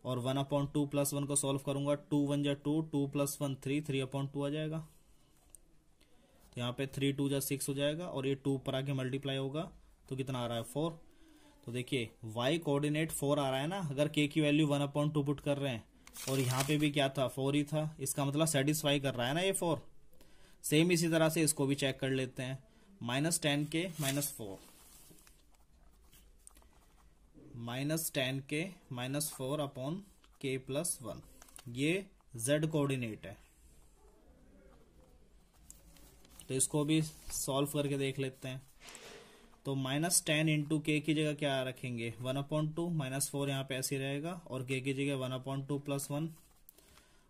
और 1/2 प्लस 1 को सॉल्व करूंगा 2 1 जा 2, 2 प्लस 1 3, 3/2 आ जाएगा। तो यहाँ पे 3 2 जा 6 हो जाएगा और ये 2 पर आके मल्टीप्लाई होगा तो कितना आ रहा है 4। तो देखिए y कोऑर्डिनेट 4 आ रहा है ना, अगर k की वैल्यू 1/2 पुट कर रहे हैं और यहाँ पे भी क्या था 4 ही था, इसका मतलब सेटिस्फाई कर रहा है ना ये 4। सेम इसी तरह से इसको भी चेक कर लेते हैं, -10k -4, -10k -4 अपॉन k+1, ये z कोऑर्डिनेट है। तो इसको भी सॉल्व करके देख लेते हैं। तो -10 इंटू के की जगह क्या रखेंगे 1/2, -4 यहाँ पे ऐसे रहेगा और के की जगह 1/2 + 1।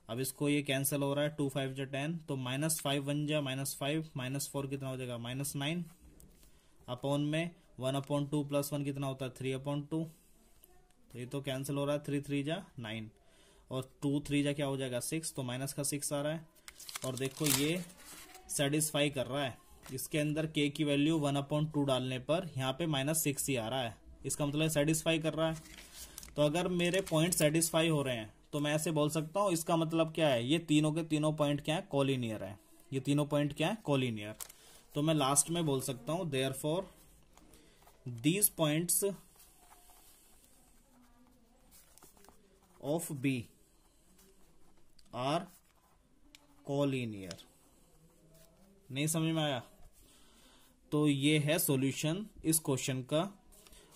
अब इसको ये कैंसिल हो रहा है, 2 5 जा 10, तो -5 1 जा -5, -4 कितना हो जाएगा -9 अपॉन में 1/2 + 1 कितना होता है 3/2। तो ये तो कैंसिल हो रहा है, 3 3 जा 9 और 2 3 जा क्या हो जाएगा 6, तो माइनस का 6 आ रहा है। और देखो ये सेटिस्फाई कर रहा है, इसके अंदर के की वैल्यू 1/2 डालने पर यहाँ पे -6 ही आ रहा है, इसका मतलब सेटिस्फाई कर रहा है। तो अगर मेरे पॉइंट सेटिस्फाई हो रहे हैं तो मैं ऐसे बोल सकता हूँ, इसका मतलब क्या है, ये तीनों के तीनों पॉइंट क्या है कोलिनियर है, ये तीनों पॉइंट क्या है कोलिनियर। तो मैं लास्ट में बोल सकता हूँ therefore these points of B are collinear. नहीं समझ में आया? तो ये है सॉल्यूशन इस क्वेश्चन का,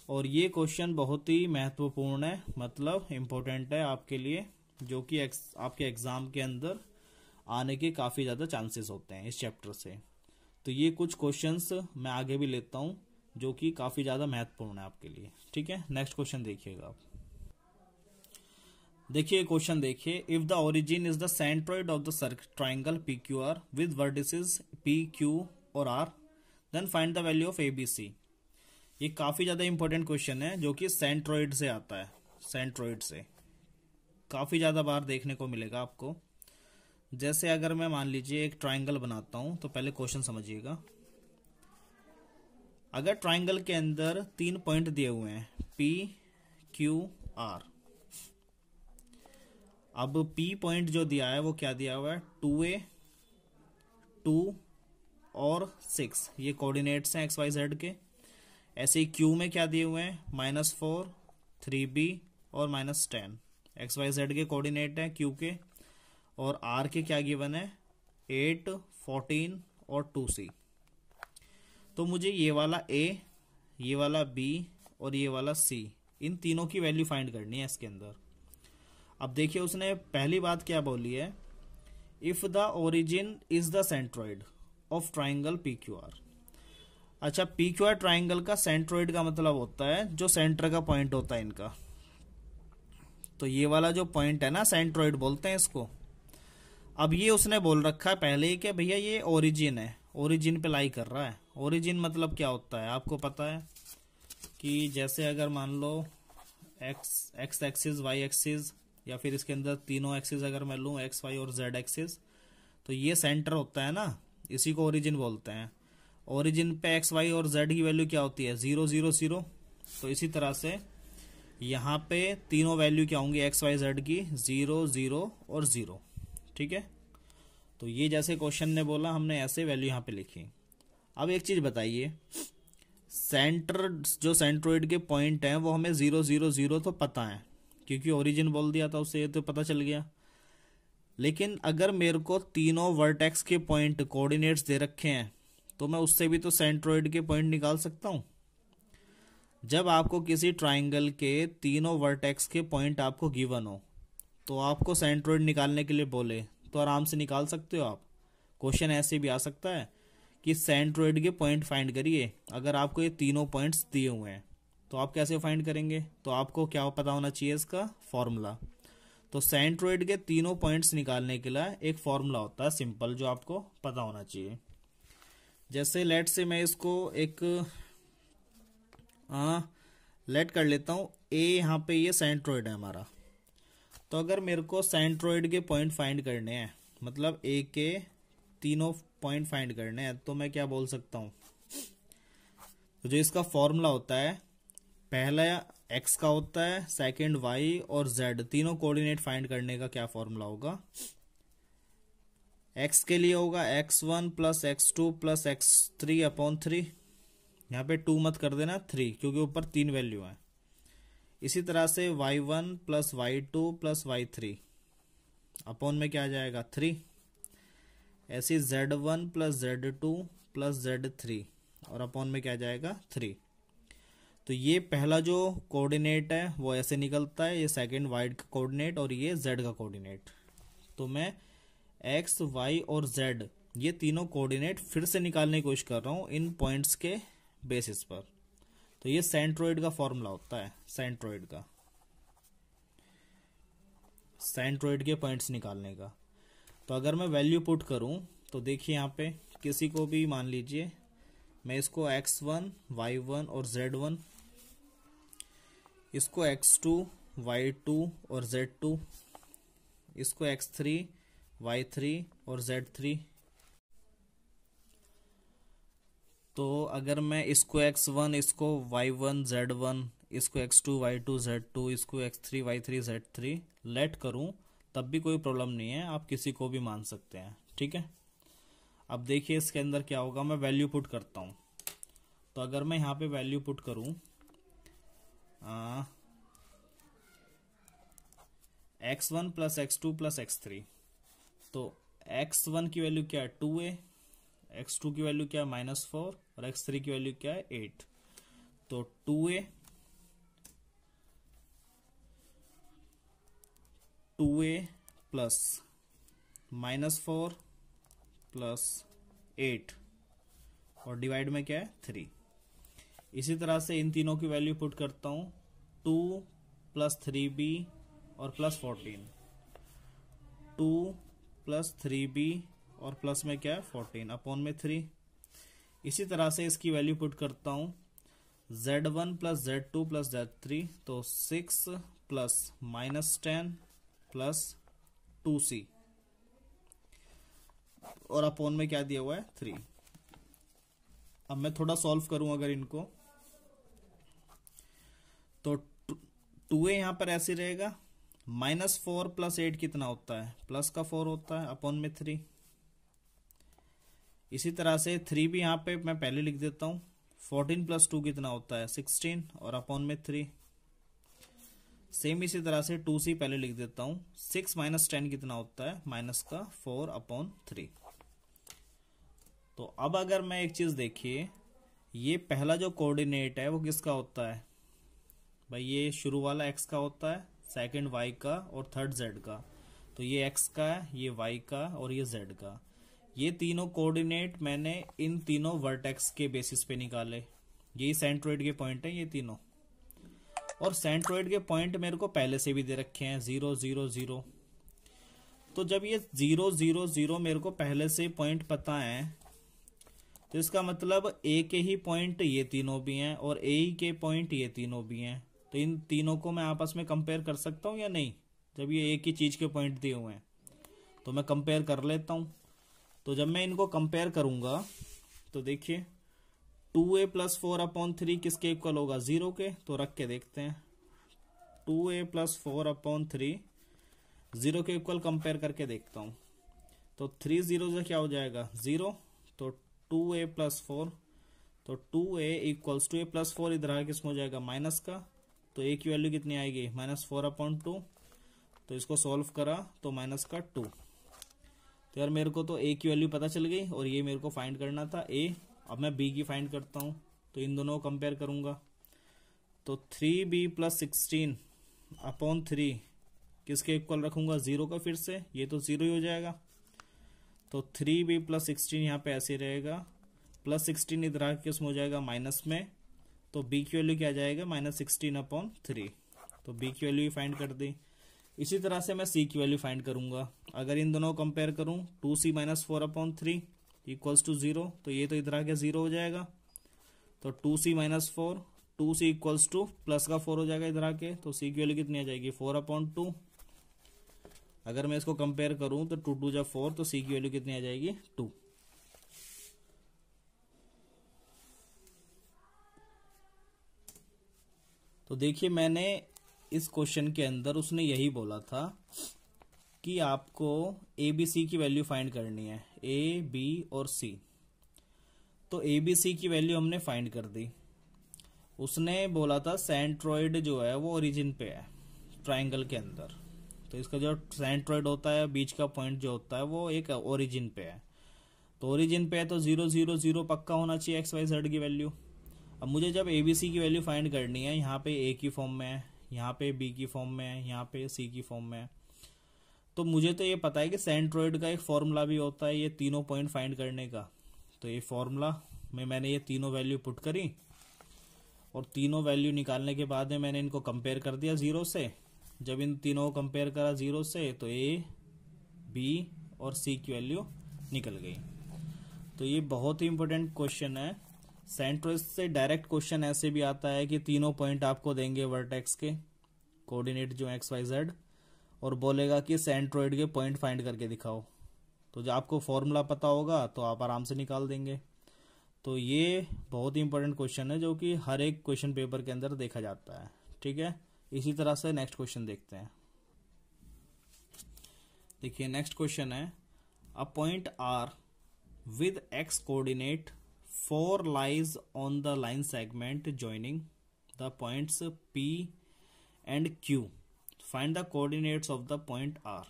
और ये क्वेश्चन बहुत ही महत्वपूर्ण है, मतलब इम्पोर्टेंट है आपके लिए, जो कि आपके एग्जाम के अंदर आने के काफी ज्यादा चांसेस होते हैं इस चैप्टर से। तो ये कुछ क्वेश्चंस मैं आगे भी लेता हूं जो कि काफी ज्यादा महत्वपूर्ण है आपके लिए। ठीक है, नेक्स्ट क्वेश्चन देखिएगा आप। देखिए क्वेश्चन देखिए, if the origin is the centroid of the triangle P Q R with vertices P Q और R, then find the value of ABC. ये काफी ज्यादा इंपॉर्टेंट क्वेश्चन है जो कि सेंट्रोइड से आता है, सेंट्रोइड से काफी ज्यादा बार देखने को मिलेगा आपको। जैसे अगर मैं मान लीजिए एक ट्राइंगल बनाता हूं, तो पहले क्वेश्चन समझिएगा। अगर ट्राइंगल के अंदर 3 पॉइंट दिए हुए हैं P, Q, R, अब P पॉइंट जो दिया है वो क्या दिया हुआ है 2A, 2 और 6, ये कोऑर्डिनेट्स हैं XYZ के। ऐसे ही Q में क्या दिए हुए हैं -4, 3B और -10, XYZ के कोऑर्डिनेट हैं Q के। और R के क्या गिवन है 8, 14 और 2C। तो मुझे ये वाला A, ये वाला B और ये वाला C, इन तीनों की वैल्यू फाइंड करनी है इसके अंदर। अब देखिए उसने पहली बात क्या बोली है, if the origin is the centroid of triangle PQR। अच्छा, PQR ट्राइंगल का सेंट्रोइड का मतलब होता है जो सेंटर का पॉइंट होता है इनका। तो ये वाला जो पॉइंट है ना सेंट्रोइड बोलते हैं इसको। अब ये उसने बोल रखा है पहले ही कि भैया ये ओरिजिन है, ओरिजिन पे लाई कर रहा है। ओरिजिन मतलब क्या होता है आपको पता है कि जैसे अगर मान लो एक्स एक्सिस, वाई एक्सिस, या फिर इसके अंदर तीनों एक्सिस अगर मैं लूं एक्स वाई और जेड एक्सिस, तो ये सेंटर होता है ना, इसी को ओरिजिन बोलते हैं। ओरिजिन पे एक्स वाई और जेड की वैल्यू क्या होती है 0 0 0। तो इसी तरह से यहाँ पे तीनों वैल्यू क्या होंगी एक्स वाई जेड की 0 0 और 0। ठीक है, तो ये जैसे क्वेश्चन ने बोला हमने ऐसे वैल्यू यहाँ पे लिखी। अब एक चीज बताइए, सेंटर जो सेंट्रोइड के पॉइंट हैं वो हमें 0 0 0 तो पता है क्योंकि ओरिजिन बोल दिया था उससे, ये तो पता चल गया। लेकिन अगर मेरे को तीनों वर्टेक्स के पॉइंट कोऑर्डिनेट्स दे रखे हैं तो मैं उससे भी तो सेंट्रोइड के पॉइंट निकाल सकता हूं। जब आपको किसी ट्राइंगल के तीनों वर्टेक्स के पॉइंट आपको गिवन हो तो आपको सेंट्रोइड निकालने के लिए बोले तो आराम से निकाल सकते हो आप। क्वेश्चन ऐसे भी आ सकता है कि सेंट्रोइड के पॉइंट फाइंड करिए, अगर आपको ये तीनों पॉइंट्स दिए हुए हैं तो आप कैसे फाइंड करेंगे, तो आपको क्या पता होना चाहिए इसका फॉर्मूला। तो सेंट्रोइड के तीनों पॉइंट्स निकालने के लिए एक फॉर्मूला होता है सिंपल, जो आपको पता होना चाहिए। जैसे लेट से मैं इसको एक लेट कर लेता हूं ए, यहाँ पे ये सेंट्रोइड है हमारा। तो अगर मेरे को सेंट्रोइड के पॉइंट फाइंड करने हैं, मतलब ए के तीनों पॉइंट फाइंड करने हैं, तो मैं क्या बोल सकता हूं, तो जो इसका फॉर्मूला होता है पहला एक्स का होता है, सेकंड वाई और जेड, तीनों कोऑर्डिनेट फाइंड करने का क्या फॉर्मूला होगा। एक्स के लिए होगा x1 plus x2 plus x3 upon 3। यहाँ पे 2 मत कर देना 3, क्योंकि ऊपर 3 वैल्यू है। इसी तरह से y1 plus y2 plus y3 upon में क्या आ जाएगा 3। ऐसे z1 plus z2 plus z3 और अपॉन में क्या आ जाएगा 3। तो ये पहला जो कोऑर्डिनेट है वो ऐसे निकलता है, ये सेकंड वाई का कोऑर्डिनेट और ये z का कोऑर्डिनेट। तो मैं x, y और z ये तीनों कोऑर्डिनेट फिर से निकालने की कोशिश कर रहा हूँ इन पॉइंट्स के बेसिस पर। तो ये सेंट्रोइड का फॉर्मूला होता है, सेंट्रोइड का, सेंट्रोइड के पॉइंट्स निकालने का। तो अगर मैं वैल्यू पुट करूं तो देखिए यहाँ पे किसी को भी मान लीजिए, मैं इसको x1, y1 और z1, इसको x2, y2 और z2, इसको x3, y3 और z3। तो अगर मैं इसको x1, इसको y1, z1, इसको x2, y2, z2, इसको x3, y3, z3 लेट करूं तब भी कोई प्रॉब्लम नहीं है, आप किसी को भी मान सकते हैं, ठीक है। अब देखिए इसके अंदर क्या होगा, मैं वैल्यू पुट करता हूं। तो अगर मैं यहां पे वैल्यू पुट करूं x1 plus x2 plus x3, तो x1 की वैल्यू क्या है 2a, x2 की वैल्यू क्या है -4 और x3 की वैल्यू क्या है 8। तो 2a प्लस -4 प्लस 8 और डिवाइड में क्या है 3। इसी तरह से इन तीनों की वैल्यू पुट करता हूं, 2 प्लस 3b और प्लस 14, 2 प्लस 3b और प्लस में क्या है 14 अपॉन में 3। इसी तरह से इसकी वैल्यू पुट करता हूं, z1 plus z2 plus z3, तो 6 प्लस -10 प्लस 2c और अपॉन में क्या दिया हुआ है 3। अब मैं थोड़ा सॉल्व करूं अगर इनको, तो 2a यहां पर ऐसे रहेगा, -4 प्लस 8 कितना होता है, प्लस का 4 होता है अपॉन में 3। इसी तरह से 3 भी यहां पे मैं पहले लिख देता हूं, 14 प्लस 2 कितना होता है 16 और अपॉन में 3। सेम इसी तरह से 2c पहले लिख देता हूं, 6 माइनस 10 कितना होता है माइनस का 4 अपॉन 3। तो अब अगर मैं एक चीज देखिए, ये पहला जो कोऑर्डिनेट है वो किसका होता है भाई, ये शुरू वाला x का होता है, सेकंड y का और थर्ड z का। तो ये x का है, ये y का और ये z का। ये तीनों कोऑर्डिनेट मैंने इन तीनों वर्टेक्स के बेसिस पे निकाले। यही सेंट्रोइड के पॉइंट है ये तीनों, और सेंट्रोइड के पॉइंट मेरे को पहले से भी दे रखे हैं 0 0 0। तो जब ये 0 0 0 मेरे को पहले से पॉइंट पता है, तो इसका मतलब a के ही पॉइंट ये तीनों भी हैं और a के पॉइंट ये तीनों भी हैं। तो इन तीनों को मैं आपस में कंपेयर कर सकता हूं या नहीं, जब ये एक ही चीज के पॉइंट दिए हुए हैं। तो मैं कंपेयर कर लेता हूं। तो जब मैं इनको कंपेयर करूंगा तो देखिए 2a प्लस 4 अपॉन 3 किसके इक्वल होगा 0 के, तो रख के देखते हैं। 2a प्लस 4 अपॉन 3 0 के इक्वल कंपेयर करके देखता हूं। तो 3 0 से क्या हो जाएगा 0, तो 2a प्लस 4, तो 2a equals to a plus 4 इधर आगे किसमें हो जाएगा माइनस का, तो a की वैल्यू कितनी आएगी -4 अपॉन 2। तो इसको सॉल्व करा तो माइनस का 2। तो यार मेरे को तो a की वैल्यू पता चल गई और ये मेरे को फाइंड करना था a। अब मैं b की फाइंड करता हूं, तो इन दोनों को कंपेयर करूंगा। तो 3b प्लस 16 अपॉन 3 किसके इक्वल रखूंगा 0 का, फिर से ये तो 0 ही हो जाएगा। तो 3b प्लस 16 यहाँ पे ऐसे रहेगा, प्लस 16 इधर आके किसमें हो जाएगा माइनस में। तो b की वैल्यू क्या जाएगा -16 अपॉन 3। तो b की वैल्यू फाइंड कर दी। इसी तरह से मैं c की वैल्यू फाइंड करूंगा। अगर इन दोनों को कंपेयर करूं, 2c minus 4 upon 3 equals to 0, तो ये तो इधर आके 0 हो जाएगा। तो 2c minus 4, 2c equals two plus का 4 हो जाएगा इधर आके। तो c की वैल्यू कितनी आ जाएगी 4 अपॉन 2। अगर मैं इसको कंपेयर करूं तो 2 2 जा 4, तो c की वैल्यू कितनी आ जाएगी 2। तो देखिए मैंने इस क्वेश्चन के अंदर उसने यही बोला था कि आपको ए बी सी की वैल्यू फाइंड करनी है, ए बी और सी। तो ए बी सी की वैल्यू हमने फाइंड कर दी। उसने बोला था सेंट्रोइड जो है वो ओरिजिन पे है ट्राइंगल के अंदर। तो इसका जो सेंट्रोइड होता है, बीच का पॉइंट जो होता है वो एक ओरिजिन पे है। तो ओरिजिन पे है तो 0 0 0 पक्का होना चाहिए एक्स वाई जेड की वैल्यू। अब मुझे जब एबीसी की वैल्यू फाइंड करनी है, यहाँ पे ए की फॉर्म में है, यहाँ पे बी की फॉर्म में है, यहाँ पे सी की फॉर्म में है, तो मुझे तो ये पता है कि सेंट्रोइड का एक फॉर्मूला भी होता है ये तीनों पॉइंट फाइंड करने का। तो ये फॉर्मूला में मैंने ये तीनों वैल्यू पुट करी और तीनों वैल्यू निकालने के बाद में मैंने इनको कंपेयर कर दिया 0 से। जब इन तीनों को कंपेयर करा 0 से तो A, B और C की वैल्यू निकल गई। तो ये बहुत ही इंपॉर्टेंट क्वेश्चन है। सेंट्रोइड से डायरेक्ट क्वेश्चन ऐसे भी आता है कि तीनों पॉइंट आपको देंगे वर्टेक्स के कोऑर्डिनेट जो XYZ और बोलेगा कि सेंट्रोइड के पॉइंट फाइंड करके दिखाओ। तो जब आपको फॉर्मूला पता होगा तो आप आराम से निकाल देंगे। तो ये बहुत ही इंपॉर्टेंट क्वेश्चन है जो कि हर एक क्वेश्चन पेपर के अंदर देखा जाता है। ठीक है, इसी तरह से नेक्स्ट क्वेश्चन देखते हैं। देखिए नेक्स्ट क्वेश्चन है, a point R with X coordinate 4 lies on the line segment joining the points P and Q. Find the coordinates of the point R.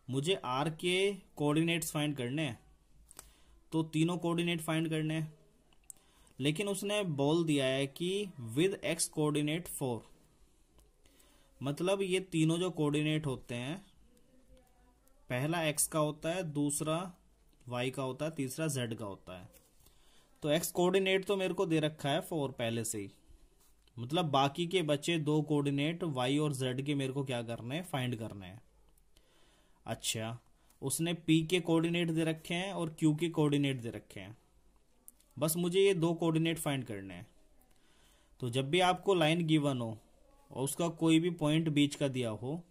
मुझे R के कोऑर्डिनेट्स फाइंड करने हैं, तो तीनों कोऑर्डिनेट फाइंड करने हैं, लेकिन उसने बोल दिया है कि विद X कोऑर्डिनेट 4। मतलब ये तीनों जो कोऑर्डिनेट होते हैं, पहला X का होता है, दूसरा Y का होता है, तीसरा Z का होता है। तो X कोऑर्डिनेट तो मेरे को दे रखा है 4 पहले से ही, मतलब बाकी के बचे 2 कोऑर्डिनेट Y और Z के मेरे को क्या करने हैं, फाइंड करने हैं। अच्छा, उसने P के कोऑर्डिनेट दे रखे हैं और Q के कोऑर्डिनेट दे रखे हैं, बस मुझे ये 2 कोऑर्डिनेट फाइंड करने हैं। तो जब भी आपको लाइन गिवन हो और उसका कोई भी पॉइंट बीच का दिया हो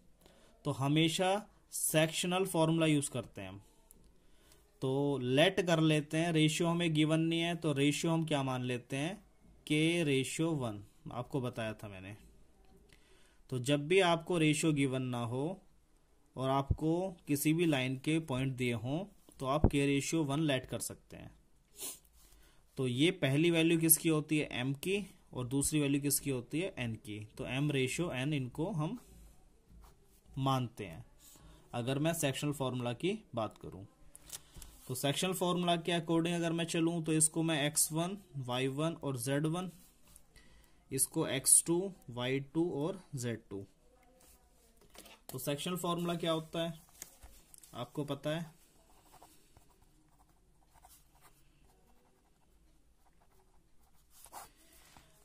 तो हमेशा सेक्शनल फॉर्मूला यूज करते हैं हम। तो लेट कर लेते हैं, रेशियो हमें गिवन नहीं है तो रेशियो हम क्या मान लेते हैं, K/1, आपको बताया था मैंने। तो जब भी आपको रेशियो गिवन ना हो और आपको किसी भी लाइन के पॉइंट दिए हों तो आप K/1 लेट कर सकते हैं। तो ये पहली वैल्यू किसकी होती है, M की, और दूसरी वैल्यू किसकी होती है, N की। तो M/N इनको हम मानते हैं अगर मैं सेक्शनल फॉर्मूला की बात करूं। तो सेक्शनल फॉर्मूला के अकॉर्डिंग अगर मैं चलूं तो इसको मैं X1, Y1 और Z1, इसको X2, Y2 और Z2। तो सेक्शनल फॉर्मूला क्या होता है आपको पता है,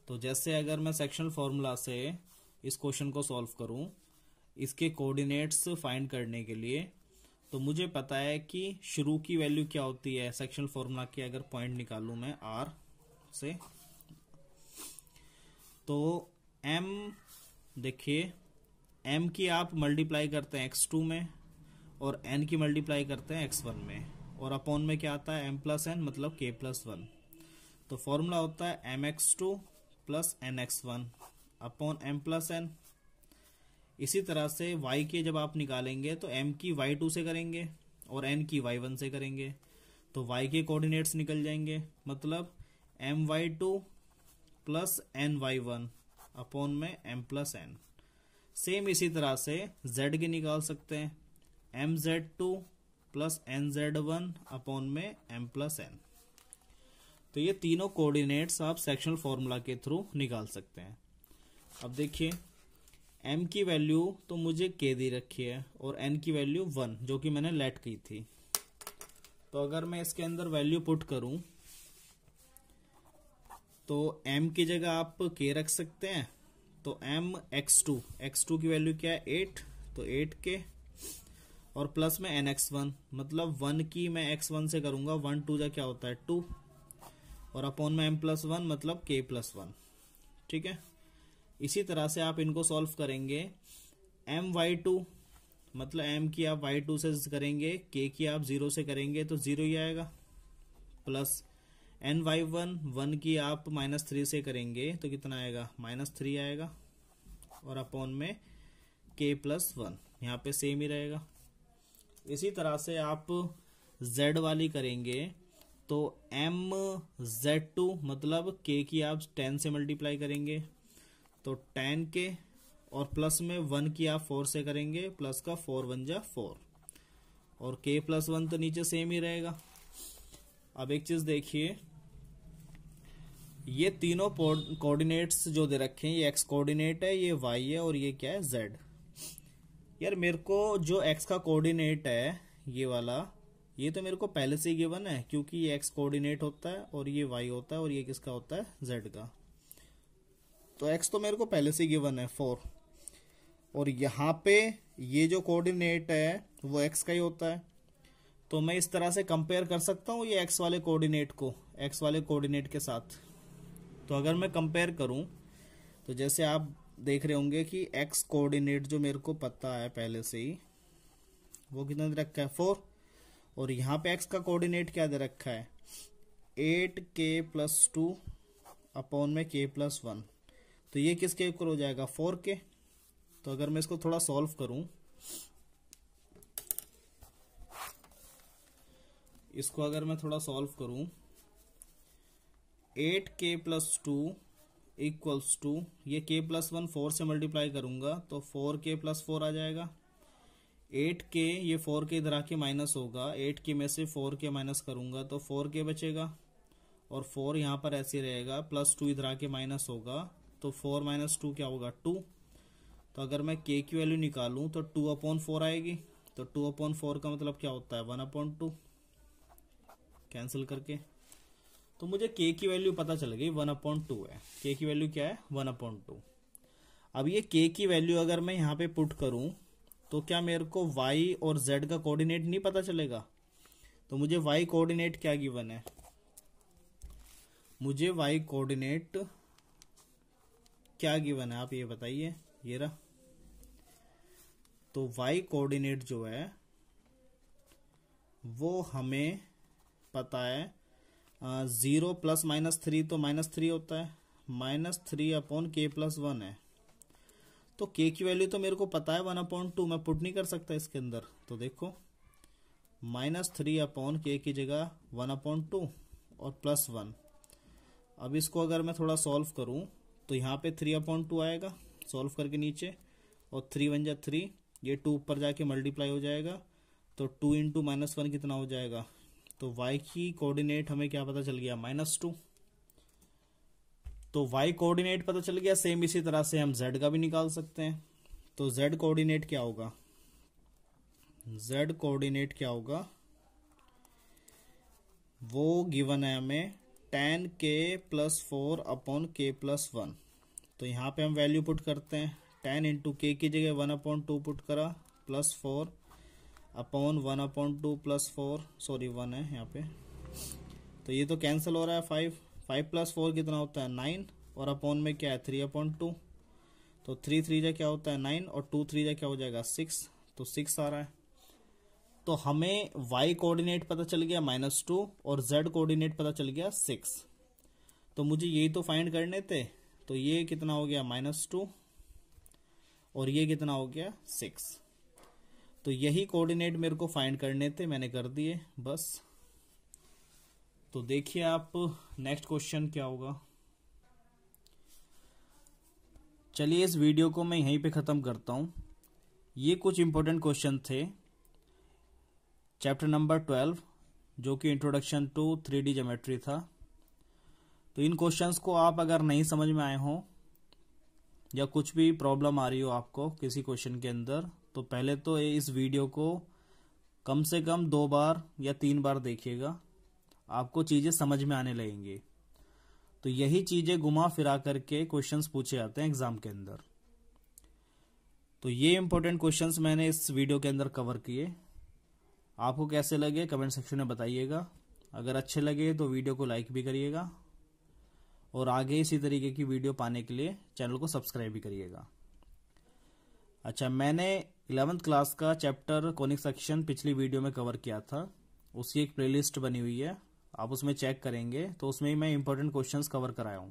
तो जैसे अगर मैं सेक्शनल फॉर्मूला से इस क्वेश्चन को सॉल्व करूं, इसके कोऑर्डिनेट्स फाइंड करने के लिए, तो मुझे पता है कि शुरू की वैल्यू क्या होती है सेक्शनल फॉर्मूला के, अगर पॉइंट निकालूं मैं R से, तो M, देखिए M की आप मल्टीप्लाई करते हैं X2 में और N की मल्टीप्लाई करते हैं X1 में, और अपॉन में क्या आता है M+N, मतलब K+1। तो फॉर्मूला होता है MX2 plus NX1 upon M+N। इसी तरह से Y के जब आप निकालेंगे तो M की Y2 से करेंगे और N की Y1 से करेंगे, तो Y के कोऑर्डिनेट्स निकल जाएंगे, मतलब My2 प्लस NY1 अपॉन में M+N। सेम इसी तरह से Z के निकाल सकते हैं, MZ2 प्लस NZ1 अपॉन में M+N। तो ये तीनों कोऑर्डिनेट्स आप सेक्शनल फॉर्मूला के थ्रू निकाल सकते हैं। अब देखिए M की वैल्यू तो मुझे K दी रखी है और N की वैल्यू 1 जो कि मैंने लेट की थी। तो अगर मैं इसके अंदर वैल्यू पुट करूं तो M की जगह आप K रख सकते हैं, तो M X2 की वैल्यू क्या है 8, तो 8K और प्लस में NX1, मतलब 1 की मैं X1 से करूंगा, 1 2 जा क्या होता है 2, और अपॉन में M+1 मतलब K+1। ठीक है, इसी तरह से आप इनको सॉल्व करेंगे। My2 मतलब M की आप Y2 से करेंगे, K की आप 0 से करेंगे तो 0 ही आएगा, प्लस NY1 1 की आप -3 से करेंगे तो कितना आएगा, -3 आएगा, और अपॉन में K+1, यहाँ पे सेम ही रहेगा। इसी तरह से आप Z वाली करेंगे तो MZ2 मतलब K की आप 10 से मल्टीप्लाई करेंगे तो 10K, और प्लस में 1 की आप 4 से करेंगे, प्लस का 4 1 जा 4, और K+1 तो नीचे सेम ही रहेगा। अब एक चीज देखिए, ये तीनों कोऑर्डिनेट्स जो दे रखे हैं, ये X कोऑर्डिनेट है, ये Y है और ये क्या है Z। यार मेरे को जो X का कोऑर्डिनेट है ये वाला, ये तो मेरे को पहले से ही गिवन है, क्योंकि ये एक्स कोऑर्डिनेट होता है और ये वाई होता है और ये किसका होता है, जेड का। तो एक्स तो मेरे को पहले से ही गिवन है 4, और यहाँ पे ये जो कोऑर्डिनेट है वो एक्स का ही होता है। तो मैं इस तरह से कंपेयर कर सकता हूँ ये एक्स वाले कोऑर्डिनेट को एक्स वाले कोऑर्डिनेट के साथ। तो अगर मैं कंपेयर करूं तो जैसे आप देख रहे होंगे कि एक्स कोऑर्डिनेट जो मेरे को पता है पहले से ही, वो कितना दे रखा है 4, और यहाँ पे एक्स का कोऑर्डिनेट क्या दे रखा है 8k+2 अपॉन में k+1। तो ये किसके इक्वल हो जाएगा 4k। तो अगर मैं इसको थोड़ा सॉल्व करूं, इसको अगर मैं थोड़ा सॉल्व करूं 8k+2 इक्वल्स टू, ये k+1 4 से मल्टीप्लाई करूंगा तो 4k+4 आ जाएगा। 8k, ये 4k इधर आके माइनस होगा, 8k में से 4k माइनस करूंगा तो 4k बचेगा, और 4 यहाँ पर ऐसे रहेगा, +2 इधर आके माइनस होगा तो 4 - 2 क्या होगा 2। तो अगर मैं k की वैल्यू निकालूं तो 2/4 आएगी। तो 2/4 का मतलब क्या होता है 1/2, कैंसिल करके। तो मुझे k की वैल्यू पता चल गई 1/2 है। k की वैल्यू क्या है 1/2। अब ये k की वैल्यू अगर मैं यहाँ पे पुट करूं तो क्या मेरे को y और z का कोऑर्डिनेट नहीं पता चलेगा। तो मुझे y कोऑर्डिनेट क्या गिवन है, मुझे y कोऑर्डिनेट क्या गिवन है आप ये बताइए। ये रहा। तो y कोऑर्डिनेट जो है वो हमें पता है 0 + -3 तो -3 होता है, -3/k+1 है। तो k की वैल्यू तो मेरे को पता है 1/2, मैं पुट नहीं कर सकता इसके अंदर। तो देखो -3/k की जगह 1/2 और +1। अब इसको अगर मैं थोड़ा सॉल्व करूं तो यहाँ पे 3/2 आएगा सॉल्व करके नीचे, और 3 × 3, ये 2 ऊपर जाके मल्टीप्लाई हो जाएगा तो 2 × -1 कितना हो जाएगा। तो y की कोऑर्डिनेट हमें क्या पता चल गया -2। तो y कोऑर्डिनेट पता चल गया। सेम इसी तरह से हम z का भी निकाल सकते हैं। तो z कोऑर्डिनेट क्या होगा, z कोऑर्डिनेट क्या होगा, वो गिवन है हमें 10k+4/k+1। तो यहाँ पे हम वैल्यू पुट करते हैं, 10 × k की जगह 1/2 पुट करा, +4 अपॉन 1/2 +4, सॉरी 1 है यहाँ पे। तो ये तो कैंसिल हो रहा है, 5 + 4 कितना होता है 9, और अपॉन में क्या है 3/2। तो 3 3 जा क्या होता है 9, और 2 3 जा क्या हो जाएगा 6, तो 6 आ रहा है। तो हमें y कोऑर्डिनेट पता चल गया -2 और z कोऑर्डिनेट पता चल गया 6। तो मुझे यही तो फाइंड करने थे। तो ये कितना हो गया -2 और ये कितना हो गया 6। तो यही कोऑर्डिनेट मेरे को फाइंड करने थे, मैंने कर दिए बस। तो देखिए आप नेक्स्ट क्वेश्चन क्या होगा। चलिए इस वीडियो को मैं यहीं पे ख़त्म करता हूं। ये कुछ इंपॉर्टेंट क्वेश्चन थे चैप्टर नंबर 12, जो कि इंट्रोडक्शन टू 3D ज्योमेट्री था। तो इन क्वेश्चंस को आप अगर नहीं समझ में आए हो या कुछ भी प्रॉब्लम आ रही हो आपको किसी क्वेश्चन के अंदर, तो पहले तो इस वीडियो को कम से कम 2 बार या 3 बार देखिएगा, आपको चीजें समझ में आने लगेंगी। तो यही चीजें घुमा फिरा करके क्वेश्चंस पूछे जाते हैं एग्जाम के अंदर। तो ये इंपॉर्टेंट क्वेश्चंस मैंने इस वीडियो के अंदर कवर किए। आपको कैसे लगे कमेंट सेक्शन में बताइएगा। अगर अच्छे लगे तो वीडियो को लाइक भी करिएगा, और आगे इसी तरीके की वीडियो पाने के लिए चैनल को सब्सक्राइब भी करिएगा। अच्छा, मैंने 11th क्लास का चैप्टर कोनिक सेक्शन पिछली वीडियो में कवर किया था, उसकी एक प्लेलिस्ट बनी हुई है, आप उसमें चेक करेंगे तो उसमें मैं इंपॉर्टेंट क्वेश्चंस कवर कराया हूं।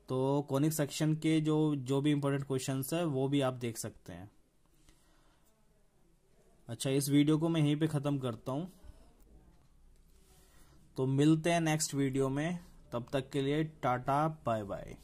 तो कोनिक सेक्शन के जो भी इंपॉर्टेंट क्वेश्चंस है वो भी आप देख सकते हैं। अच्छा, इस वीडियो को मैं यहीं पे ख़त्म करता हूं। तो मिलते हैं नेक्स्ट वीडियो में, तब तक के लिए टाटा बाय बाय।